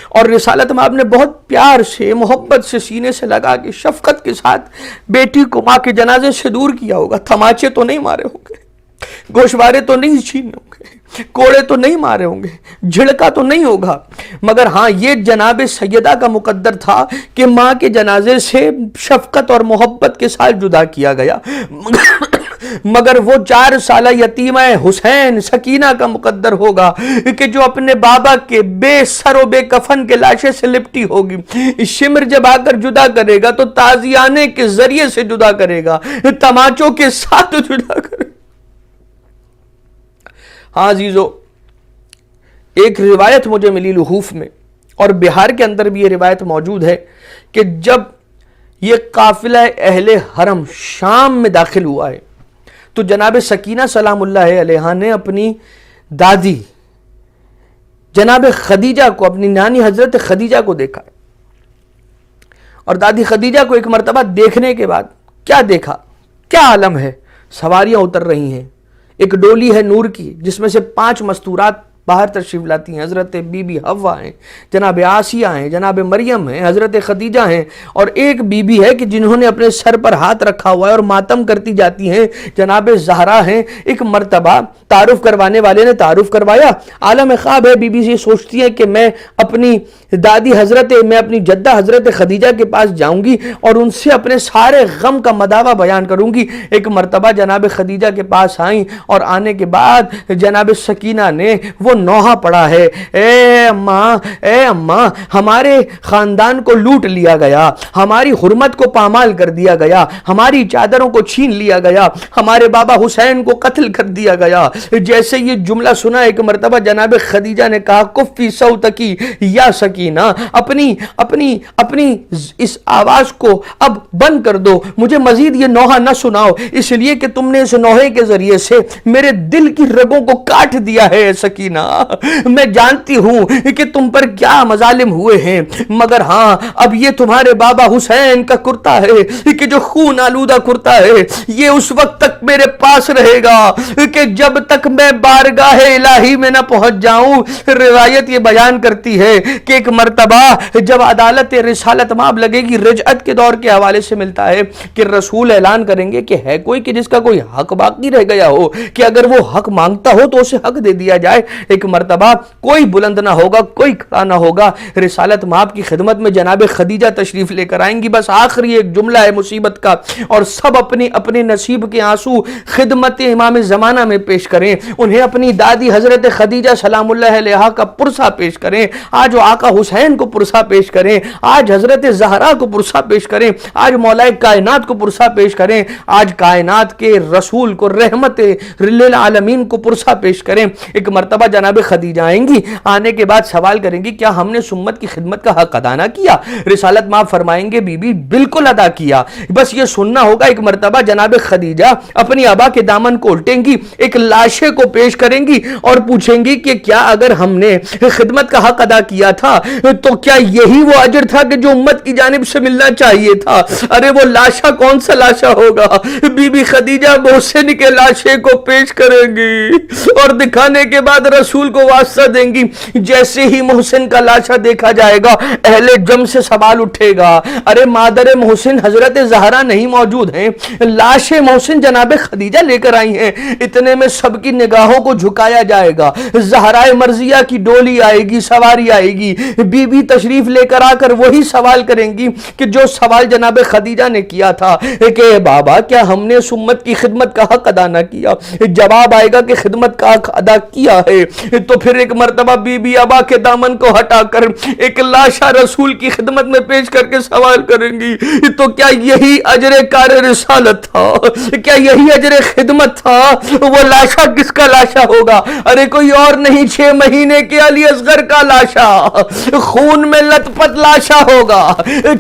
اور رسالت مآب نے بہت پیار سے محبت سے سینے سے لگا کے شفقت کے ساتھ بیٹی کو ماں کے جنازے سے دور کیا ہوگا، تماچے تو نہیں مارے ہوں گے، گوشوارے تو نہیں چھینے ہوں گے، کوڑے تو نہیں مارے ہوں گے، جھڑکا تو نہیں ہوگا، مگر ہاں یہ جناب سیدہ کا مقدر تھا کہ ماں کے جنازے سے شفقت اور محبت کے ساتھ جدا کیا گیا، مگر وہ 4 سالہ یتیمہ حسین سکینہ کا مقدر ہوگا کہ جو اپنے بابا کے بے سر و بے کفن کے لاشے سے لپٹی ہوگی، شمر جب آ کر جدا کرے گا تو تازیانے کے ذریعے سے جدا کرے گا، تماچوں کے ساتھ جدا کرے گا۔ ہاں عزیزو، ایک روایت مجھے ملی لحوف میں، اور بہار کے اندر بھی یہ روایت موجود ہے کہ جب یہ قافلہ اہل حرم شام میں داخل ہوا ہے تو جناب سکینہ سلام اللہ علیہا نے اپنی دادی جناب خدیجہ کو، اپنی نانی حضرت خدیجہ کو دیکھا، اور دادی خدیجہ کو ایک مرتبہ دیکھنے کے بعد کیا دیکھا، کیا عالم ہے، سواریاں اتر رہی ہیں، ایک ڈولی ہے نور کی جس میں سے 5 مستورات باہر تشریف لاتی ہیں، حضرت بی بی حوا ہیں، جناب آسیہ ہیں، جناب مریم ہیں، حضرت خدیجہ ہیں، اور ایک بی بی ہے کہ جنہوں نے اپنے سر پر ہاتھ رکھا ہوا ہے اور ماتم کرتی جاتی ہیں، جناب زہرا ہیں۔ ایک مرتبہ تعارف کروانے والے نے تعارف کروایا، عالم خواب ہے، بی بی سے سوچتی ہے کہ میں اپنی دادی میں اپنی جدہ حضرت خدیجہ کے پاس جاؤں گی اور ان سے اپنے سارے غم کا مداوع بیان کروں گی۔ ایک مرتبہ جناب خدیجہ کے پاس آئیں، اور آنے کے بعد جناب سکینہ نے وہ نوحہ پڑھا ہے، اے اماں ہمارے خاندان کو لوٹ لیا گیا، ہماری حرمت کو پامال کر دیا گیا، ہماری چادروں کو چھین لیا گیا، ہمارے بابا حسین کو قتل کر دیا گیا۔ جیسے یہ جملہ سنا، ایک مرتبہ جناب خدیجہ نے کہا، کفی صوتکی یا سکینہ، اپنی اس آواز کو اب بند کر دو، مجھے مزید یہ نوحہ نہ سناؤ، اس لیے کہ تم نے اس نوحے کے ذریعے سے میرے دل کی رگوں کو کاٹ دیا ہے سکینہ۔ میں جانتی ہوں کہ تم پر کیا مظالم ہوئے ہیں، مگر ہاں اب یہ تمہارے بابا حسین کا کرتا ہے کہ جو خون آلودہ کرتا ہے، یہ اس وقت تک میرے پاس رہے گا کہ جب تک میں بارگاہ الہی میں نہ پہنچ جاؤں۔ روایت یہ بیان کرتی ہے کہ ایک مرتبہ جب عدالت رسالت مآب لگے گی، رجعت کے دور کے حوالے سے ملتا ہے کہ رسول اعلان کریں گے کہ ہے کوئی کہ جس کا کوئی حق باقی رہ گیا ہو، کہ اگر وہ حق مانگتا ہو تو اسے حق دے دیا جائے۔ ایک مرتبہ کوئی بلند نہ ہوگا، کوئی کھڑا نہ ہوگا، رسالت مآب کی خدمت میں جناب خدیجہ تشریف لے کر آئیں گی، بس آخری ایک جملہ ہے مصیبت کا، اور سب اپنے اپنے نصیب کے آنسو خدمت امام زمانہ میں پیش کریں، انہیں اپنی دادی حضرت خدیجہ سلام اللہ علیہا کا پرسہ پیش کریں، آج وہ آقا حسین کو پرسہ پیش کریں، آج حضرت زہرا کو پرسہ پیش کریں، آج مولا کائنات کو پرسہ پیش کریں، آج کائنات کے رسول کو رحمت للعالمین کو پرسہ پیش کریں۔ ایک مرتبہ جناب خدیجہ آئیں گی، آنے کے بعد سوال کریں گی کیا ہم نے سمت کی خدمت کا حق ادا نہ کیا؟ رسالت مآب فرمائیں گے بی بی بالکل ادا کیا، بس یہ سننا ہوگا۔ ایک مرتبہ جناب خدیجہ اپنی ابا کے دامن کو الٹیں گی، ایک لاشے کو پیش کریں گی اور پوچھیں گی کہ کیا اگر ہم نے خدمت کا حق ادا کیا تھا تو کیا یہی وہ اجر تھا کہ جو امت کی جانب سے ملنا چاہیے تھا؟ ارے وہ لاشا کون سا لاشا ہوگا؟ بی بی خدیجہ محسن کے لاشے کو پیش کریں گی اور دکھانے کے بعد رسول کو واسطہ دیں گی۔ جیسے ہی محسن کا لاشا دیکھا جائے گا، اہل جم سے سوال اٹھے گا، ارے مادر محسن حضرت زہرا نہیں موجود ہیں، لاش محسن جناب خدیجہ لے کر آئی ہیں۔ اتنے میں سب کی نگاہوں کو جھکایا جائے گا، زہرائے مرضیہ کی ڈولی آئے گی، سواری آئے گی، بی بی تشریف لے کر آ کر وہی سوال کریں گی کہ جو سوال جناب خدیجہ نے کیا تھا کہ بابا کیا ہم نے سمت کی خدمت کا حق ادا نہ کیا؟ جواب آئے گا کہ خدمت کا حق ادا کیا ہے۔ تو پھر ایک مرتبہ بی بی ابا کے دامن کو ہٹا کر ایک لاشا رسول کی خدمت میں پیش کر کے سوال کریں گی تو کیا یہی اجر کار رسالت تھا؟ کیا یہی اجر خدمت تھا؟ وہ لاشا کس کا لاشا ہوگا؟ ارے کوئی اور نہیں، 6 مہینے کے علی اصغر کا لاشا، خون میں لت پت لاشا ہوگا،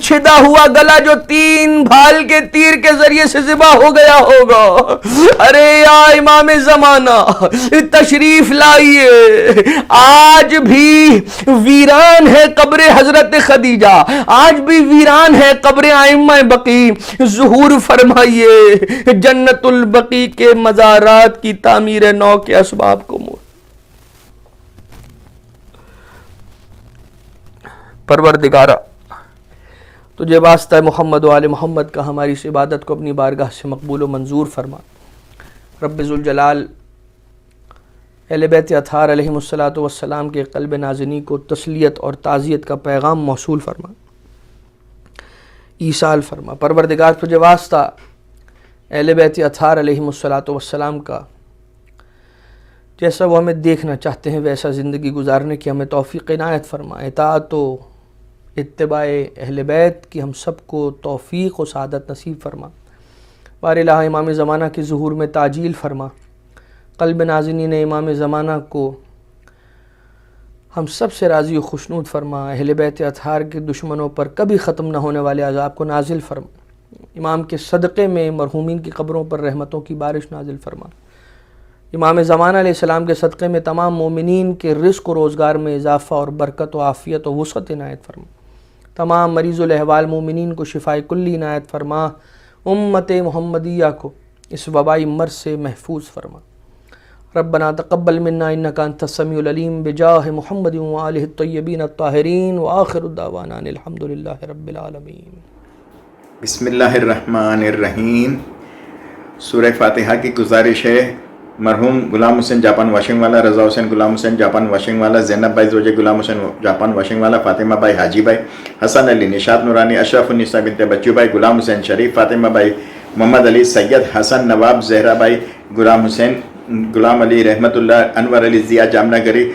چھدا ہوا گلا جو 3 بھال کے تیر کے ذریعے سے ذبح ہو گیا ہوگا۔ ارے یا امام زمانہ تشریف لائیے، آج بھی ویران ہے قبر حضرت خدیجہ، آج بھی ویران ہے قبر ائمہ بقی، ظہور فرمائیے جنت البقی کے مزارات کی تعمیر نو کے اسباب کو پروردگارہ تجھے واسطہ محمد و آل محمد کا ہماری اس عبادت کو اپنی بارگاہ سے مقبول و منظور فرما۔ رب ذوالجلال اہل بیت اطہار علیہم السلام کے قلب نازنی کو تسلیت اور تعزیت کا پیغام موصول فرما، ایصال فرما۔ پروردگار تجھے واسطہ اہل بیت اطہار علیہم السلام کا جیسا وہ ہمیں دیکھنا چاہتے ہیں ویسا زندگی گزارنے کی ہمیں توفیق عنایت فرما۔ اطاعت و اتباع اہل بیت کی ہم سب کو توفیق و سعادت نصیب فرما۔ بار الہ امام زمانہ کے ظہور میں تعجیل فرما۔ قلب نازنین امام زمانہ کو ہم سب سے راضی و خوشنود فرما۔ اہل بیت اطہار کے دشمنوں پر کبھی ختم نہ ہونے والے عذاب کو نازل فرما۔ امام کے صدقے میں مرحومین کی قبروں پر رحمتوں کی بارش نازل فرما۔ امام زمانہ علیہ السلام کے صدقے میں تمام مومنین کے رزق و روزگار میں اضافہ اور برکت و عافیت و وسعت عنایت فرما۔ تمام مریض الاحوال مومنین کو شفائے کلی عنایت فرما۔ امت محمدیہ کو اس وبائی مرض سے محفوظ فرما۔ ربنا تقبل منا انک انت السمیع العلیم بجاہ محمد وآلہ الطیبین الطاہرین وآخر الدعوانا ان الحمد للہ رب العالمین۔ بسم اللہ الرحمن الرحیم۔ سورہ فاتحہ کی گزارش ہے مرحوم غلام حسین جاپان واشنگ والا، رضا حسین غلام حسین جاپان واشنگ والا، زینب بھائی زوجہ غلام حسین جاپان واشنگ والا، فاطمہ بھائی حاجی بھائی، حسن علی نشاط نورانی، اشرف النساء بنت بچو بھائی، غلام حسین شریف، فاطمہ بھائی، محمد علی، سید حسن نواب، زہرا بھائی، غلام حسین، غلام علی، رحمت اللہ، انور علی، ضیاء جام نگری،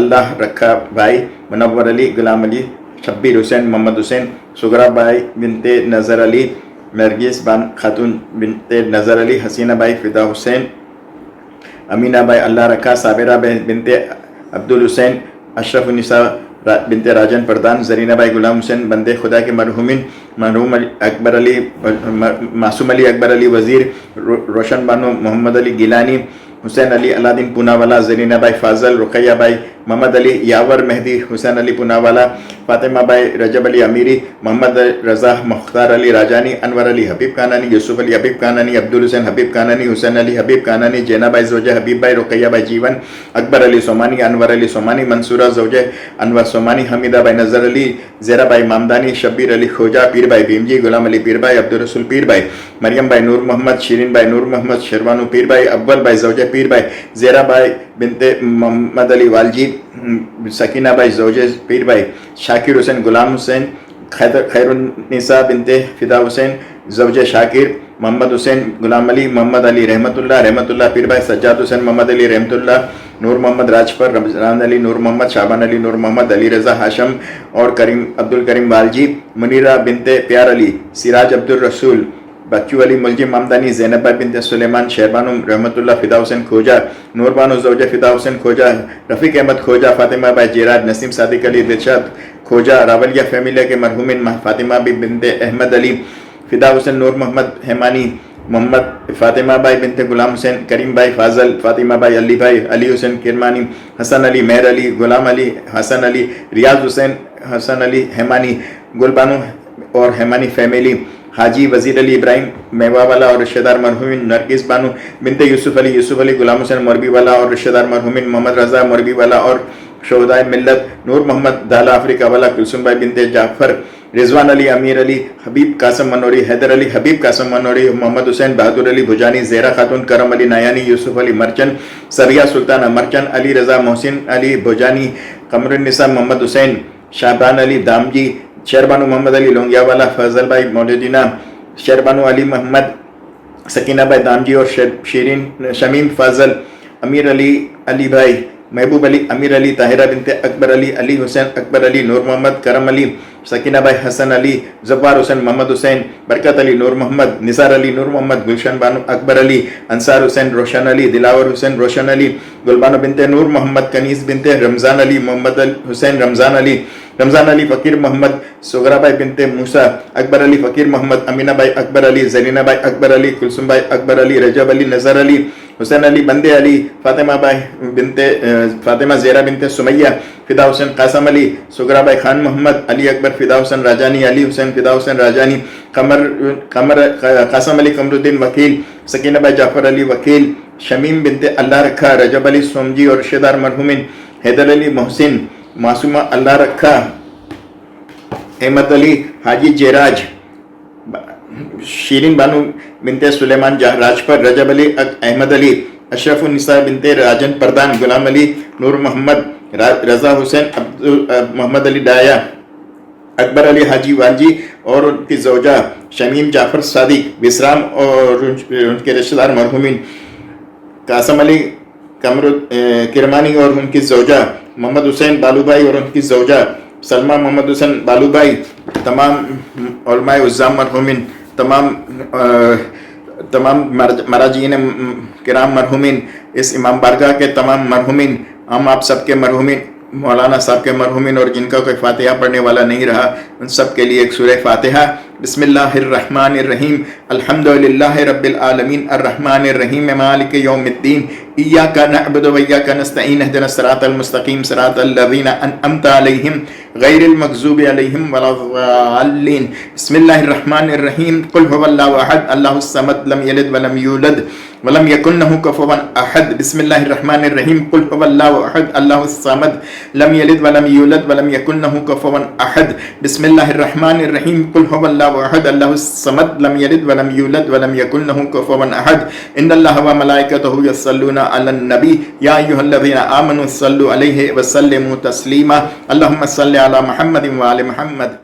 اللہ رکھا بھائی، منور علی، غلام علی، شبیر حسین، محمد حسین، سغرا بھائی بنت نظر علی، نرگس بان خاتون بنت نظر علی، حسینہ بھائی، فدا حسین، امینہ بھائی، اللہ رکھا، صابرہ بھائی بنت عبد الحسین، اشرف النساء بنت راجن پردان، زرینہ بھائی، غلام حسین، بندے خدا کے مرحومین، مرحوم اکبر علی، معصوم علی، اکبر علی وزیر، روشن بانو، محمد علی گیلانی، حسین علی علادین پوناوالا، زرینہ بائی فاضل، رقیہ بائی، محمد علی یاور مہدی، حسین علی پوناوالا، فاطمہ بائی رجب علی امیری، محمد رضا مختار علی راجانی، انور علی حبیب کانانی، یوسف علی حبیب کانانی، عبدالحسین حبیب کانانی، حسین علی حبیب کانانی، جینا بائی زوجہ حبیب بائی، رقیہ بائی جیون، اکبر علی سومانی، انور علی سومانی، منصورہ زوجہ انور سومانی، حمیدہ بائی نظر علی، زیرہ بائی مامدانی، شبیر علی کھوجا، پیر بائی بھیم جی، غلام علی پیر بائی، عبدالرسول پیر بائی، مریم بائی نور محمد، شیرین بائی نور محمد، شیروانو پیر بائی، اول بائی زوجہ پیر بائی، زیرہ بائی بنت محمد علی والجی، سکینہ بائی زوجہ پیر بائی، شاکر حسین غلام حسین، خیر النساء بنت فدا حسین زوجہ شاکر، محمد حسین غلام علی، محمد علی رحمت اللہ پیر بائی، سجاد حسین محمد علی رحمت اللہ، نور محمد راجپر، رمضان علی نور محمد، شعبان علی نور محمد، علی رضا ہاشم اور کریم عبدالکریم والجی، منیرہ بنت پیار علی، سراج عبدالرسول، بچو علی ملجم مامدانی، زینب بنت سلیمان، شہربانو رحمت اللہ، فدا حسین کھوجا، نور بانو زوجہ فدا حسین کھوجا، رفیق احمد کھوجا، فاطمہ بائی جیراد، نسیم صادق علی، دلشاد کھوجا، راولیہ فیملی کے مرحومین، فاطمہ بنت احمد علی، فدا حسین نور محمد حیمانی، محمد فاطمہ بائی بنت غلام حسین، کریم by Fazil, Fatima by Ali by, علی حسین کرمانی، حسن علی مہر علی، غلام علی حسن علی، ریاض حسین حسن علی حیمانی، گل بانو اور حیمانی فیملی، حاجی وزیر علی ابراہیم میوا والا اور رشتہ دار مرحومین، نرگس بانو بنت یوسف علی غلام حسین مربی والا اور رشتہ دار مرحومین، محمد رضا مربی والا اور شہدائے ملت، نور محمد دالا افریقہ والا، کلثوم بائی بنت جعفر، رضوان علی امیر علی، حبیب قاسم منوری، حیدر علی حبیب قاسم منوری، محمد حسین بہادر علی بھجانی، زہرا خاتون، کرم علی نایانی، یوسف علی مرچن، سبیہ سلطانہ مرچن، علی رضا محسن علی بھجانی، قمر النساء محمد حسین، شعبان علی دامجی، شیربانو محمد علی لونگیا والا، فضل بھائی مولدینہ، شیربانو علی محمد، سکینہ بائی دامجی اور شیرین شمیم فاضل، امیر علی علی بھائی، محبوب علی امیر علی، طاہرہ بنت اکبر علی، علی حسین اکبر علی، نور محمد کرم علی، سکینہ بائی حسن علی، زبار حسین محمد حسین، برکت علی نور محمد، نثار علی نور محمد، گلشن بانو اکبر علی، انصار حسین روشن علی، دلاور حسین روشن علی، گلبانو بنت نور محمد، کنیز بنت رمضان علی، محمد حسین رمضان علی فقیر محمد، سغرا بائی بنت موسیٰ، اکبر علی فقیر محمد، امینہ بائی اکبر علی، زرینہ بائی اکبر علی، کلثوم بائی اکبر علی، رجب علی نظر علی، حسین علی بندے علی، فاطمہ زیرہ بنت سمیہ، فدا حسین قاسم علی، سغرا بائی خان محمد، علی اکبر فدا حسین راجانی، علی حسین فدا حسین راجانی، قاسم علی قمر الدین وکیل، سکینہ بائی جعفر علی وکیل، شمیم بنت اللہ رکھا، رجب علی سومجی اور رشتہ دار مرحومین، حیدر علی محسن، معصومہ اللہ رکھا، احمد علی حاجی جیراج، شیرین بانو بنت سلیمان راجپر، رجب علی احمد علی، اشرف النساء بنت راجن پردان، غلام علی نور محمد، رضا حسین محمد علی ڈایا، اکبر علی حاجی والجی اور ان کی زوجہ شمیم جعفر صادق وسرام اور ان کے رشتہ دار مرحومین، قاسم علی کرمانی اور ان کی زوجہ، محمد حسین بالو بھائی اور ان کی زوجہ سلمہ محمد حسین بالو بھائی، تمام علماء عزام مرحومین، تمام مراجعین کرام مرحومین، اس امام بارگاہ کے تمام مرحومین، ہم آپ سب کے مرحومین، مولانا صاحب کے مرحومین اور جن کا کوئی فاتحہ پڑھنے والا نہیں رہا ان سب کے لیے ایک سورہ فاتحہ۔ بسم اللہ الرحمن الرحیم، الحمدللہ رب العالمین، الرحمن الرحیم، مالک یوم الدین، ایاک نعبد و ایاک نستعین، اہدنا الصراط المستقیم، صراط الذین انعمت علیہم غیر المغضوب علیہم ولا الضالین۔ بسم اللہ الرحمن الرحیم، قل هو اللہ احد اللہ الصمد لم یلد ولم یولد ولم یکن لہ کفوا احد۔ بسم اللہ الرحمن الرحیم، قل هو اللہ احد اللہ الصمد لم یلد ولم یولد ولم یکن لہ کفوا احد۔ بسم اللہ الرحمن الرحیم، قل هو اللہ احد اللہ الصمد لم یلد ولم یولد ولم یکن لہ کفوا احد۔ ان اللہ وملائکتہ یصلون علی النبی یا ایھا الذین آمنوا صلوا علیہ وسلموا تسلیما۔ اللہم صل علی محمد وآل محمد۔